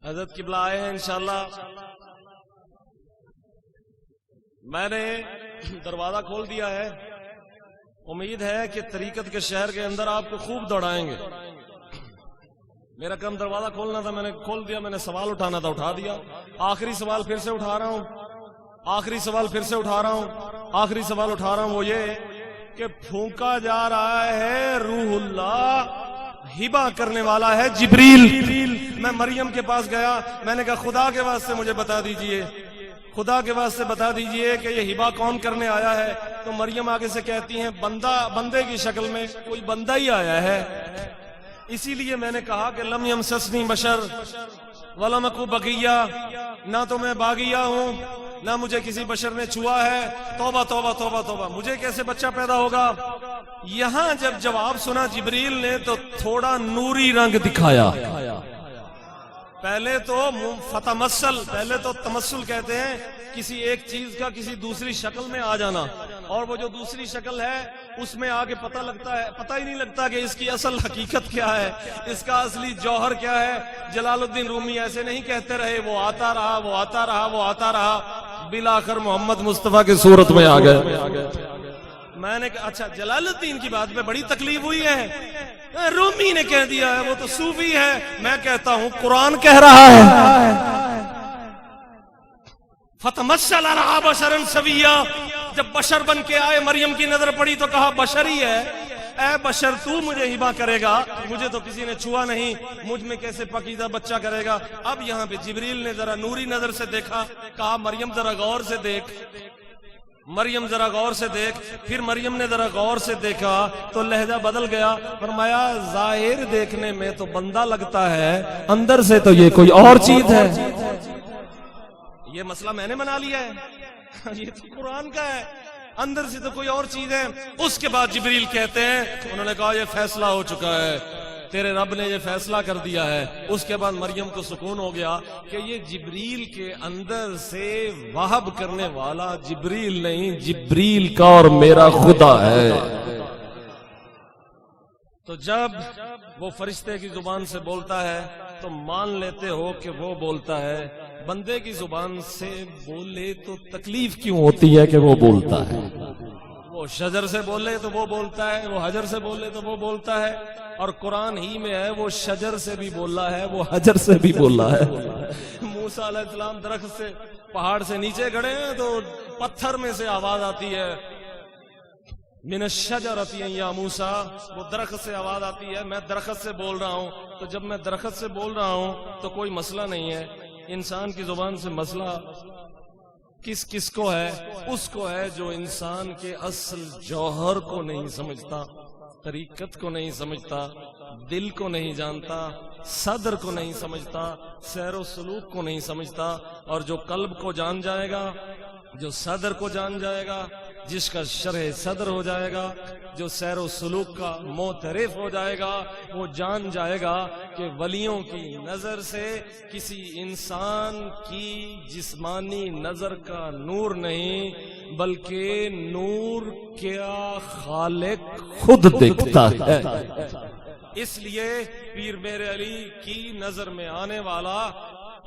حضرت قبلہ آئے ہیں انشاءاللہ. میں نے دروازہ کھول دیا ہے، امید ہے کہ طریقت کے شہر کے اندر آپ کو خوب دوڑائیں گے. میرا کام دروازہ کھولنا تھا، میں نے کھول دیا. میں نے سوال اٹھانا تھا، اٹھا دیا. آخری سوال پھر سے اٹھا رہا ہوں، آخری سوال پھر سے اٹھا رہا ہوں، آخری سوال اٹھا رہا ہوں. وہ یہ کہ پھونکا جا رہا ہے روح اللہ، ہبہ کرنے والا ہے جبریل. میں مریم کے پاس گیا، میں نے کہا خدا کے واسطے مجھے بتا دیجئے، خدا کے واسطے بتا دیجئے کہ یہ ہبہ کون کرنے آیا ہے. تو مریم آگے سے کہتی ہیں بندے کی شکل میں کوئی بندہ ہی آیا ہے. اسی لیے میں نے کہا کہ لم یمسسنی بشر ولم اکو بغیہ، نہ تو میں باغیہ ہوں نہ مجھے کسی بشر نے چھوا ہے. توبہ توبہ توبہ توبہ، مجھے کیسے بچہ پیدا ہوگا؟ یہاں جب جواب سنا جبریل نے تو تھوڑا نوری رنگ دکھایا. پہلے تو فتمثل، پہلے تو تمثل کہتے ہیں کسی ایک چیز کا کسی دوسری شکل میں آ جانا، اور وہ جو دوسری شکل ہے اس میں آگے پتہ لگتا ہے، پتہ ہی نہیں لگتا کہ اس کی اصل حقیقت کیا ہے، اس کا اصلی جوہر کیا ہے. جلال الدین رومی ایسے نہیں کہتے رہے وہ آتا رہا وہ آتا رہا وہ آتا رہا، بالآخر محمد مصطفیٰ کی صورت میں آ گئے. میں نے کہا اچھا جلال الدین کی بات میں بڑی تکلیف ہوئی ہے، رومی نے کہہ دیا ہے وہ تو صوفی ہے. میں کہتا ہوں قرآن کہہ رہا ہے فتمثل لها بشرا سویا. جب بشر بن کے آئے مریم کی نظر پڑی تو کہا بشر ہی ہے. اے بشر تو مجھے ہبہ کرے گا، مجھے تو کسی نے چھوا نہیں، مجھ میں کیسے پاکیزہ بچہ کرے گا؟ اب یہاں پہ جبریل نے ذرا نوری نظر سے دیکھا، کہا مریم ذرا غور سے دیکھ، مریم ذرا غور سے دیکھ. پھر مریم نے ذرا غور سے دیکھا تو لہجہ بدل گیا. فرمایا ظاہر دیکھنے میں تو بندہ لگتا ہے، اندر سے تو یہ کوئی اور چیز ہے. یہ مسئلہ میں نے بنا لیا ہے، یہ تو قرآن کا ہے، اندر سے تو کوئی اور چیز ہے. اس کے بعد جبریل کہتے ہیں، انہوں نے کہا یہ فیصلہ ہو چکا ہے، تیرے رب نے یہ فیصلہ کر دیا ہے. اس کے بعد مریم کو سکون ہو گیا کہ یہ جبریل کے اندر سے وہب کرنے والا جبریل نہیں، جبریل کا اور میرا خدا ہے. تو جب وہ فرشتے کی زبان سے بولتا ہے تو مان لیتے ہو کہ وہ بولتا ہے. بندے کی زبان سے بولے تو تکلیف کیوں ہوتی ہے کہ وہ بولتا ہے؟ وہ شجر سے بولے تو وہ بولتا ہے، وہ حجر سے بولے تو وہ بولتا ہے. اور قرآن ہی میں ہے وہ شجر سے بھی بولا ہے، وہ حجر سے بھی بولا ہے. موسیٰ علیہ السلام درخت سے پہاڑ سے نیچے گڑے ہیں تو پتھر میں سے آواز آتی ہے من الشجرۃ یا موسیٰ، وہ درخت سے آواز آتی ہے. میں درخت سے بول رہا ہوں، تو جب میں درخت سے بول رہا ہوں تو کوئی مسئلہ نہیں ہے. انسان کی زبان سے مسئلہ کس کو ہے؟ اس کو ہے جو انسان کے اصل جوہر کو نہیں سمجھتا، طریقت کو نہیں سمجھتا، دل کو نہیں جانتا، صدر کو نہیں سمجھتا، سیر و سلوک کو نہیں سمجھتا. اور جو قلب کو جان جائے گا، جو صدر کو جان جائے گا، جس کا شرح صدر ہو جائے گا، جو سیر و سلوک کا معترف ہو جائے گا، وہ جان جائے گا کہ ولیوں کی نظر سے کسی انسان کی جسمانی نظر کا نور نہیں، بلکہ نور کیا خالق خود دیکھتا ہے۔ اس لیے پیر میرے علی کی نظر میں آنے والا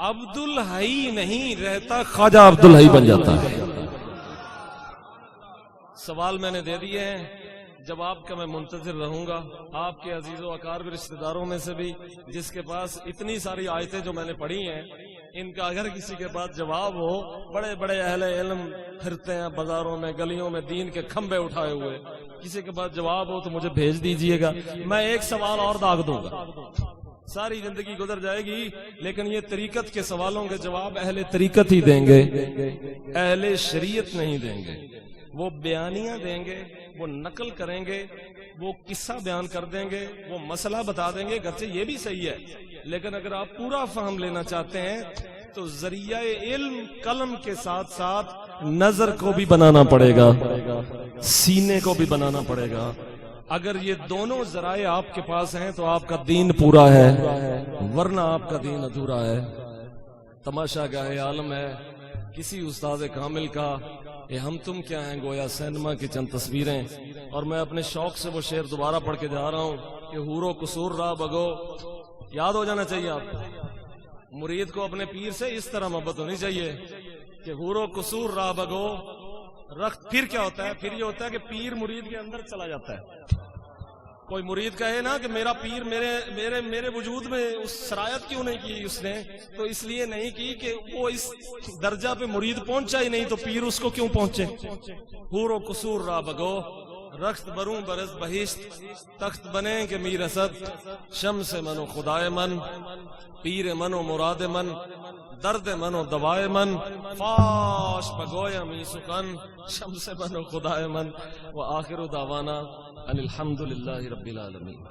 عبدالحی نہیں رہتا، خواجہ عبدالحی بن جاتا ہے۔ سوال میں نے دے دیے ہیں، جواب کا میں منتظر رہوں گا آپ کے عزیز و اقارب رشتہ داروں میں سے بھی جس کے پاس اتنی ساری آیتیں جو میں نے پڑھی ہیں، ان کا اگر کسی کے پاس جواب ہو، بڑے بڑے اہل علم پھرتے ہیں بازاروں میں، گلیوں میں، دین کے کھمبے اٹھائے ہوئے، کسی کے پاس جواب ہو تو مجھے بھیج دیجئے گا، میں ایک سوال اور داغ دوں گا۔ ساری زندگی گزر جائے گی لیکن یہ طریقت کے سوالوں کے جواب اہل طریقت ہی دیں گے، اہل شریعت نہیں دیں گے۔ وہ بیانیاں دیں گے، وہ نقل کریں گے، وہ قصہ بیان کر دیں گے، وہ مسئلہ بتا دیں گے، گرچہ یہ بھی صحیح ہے، لیکن اگر آپ پورا فہم لینا چاہتے ہیں تو ذریعہ علم قلم کے ساتھ ساتھ نظر کو بھی بنانا پڑے گا، سینے کو بھی بنانا پڑے گا۔ اگر یہ دونوں ذرائع آپ کے پاس ہیں تو آپ کا دین پورا ہے، ورنہ آپ کا دین ادھورا ہے۔ تماشا گاہ عالم ہے کسی استاد کامل کا، یہ ہم تم کیا ہیں گویا سینما کی چند تصویریں، اور میں اپنے شوق سے وہ شعر دوبارہ پڑھ کے جا رہا ہوں کہ حور و قصور راہ بگو، یاد ہو جانا چاہیے آپ کو۔ مرید کو اپنے پیر سے اس طرح محبت ہونی چاہیے کہ حور و قصور راہ بگو رخت۔ پھر کیا ہوتا ہے؟ پھر یہ ہوتا ہے کہ پیر مرید کے اندر چلا جاتا ہے۔ کوئی مرید کہے نا کہ میرا پیر میرے وجود میں اس سرایت کیوں نہیں کی اس نے، تو اس لیے نہیں کی کہ وہ اس درجہ پہ مرید پہنچا ہی نہیں، تو پیر اس کو کیوں پہنچے۔ حور و قصور راہ بگو، رخت بروں برس بہشت، تخت بنے کہ میر اسد، شمس من و خدائے من، پیر من و مراد من، درد من و دوائے من، فاش بگویا می سخن، شمس من و خدائے من، وآخر دعوانا ان الحمدللہ رب العالمین۔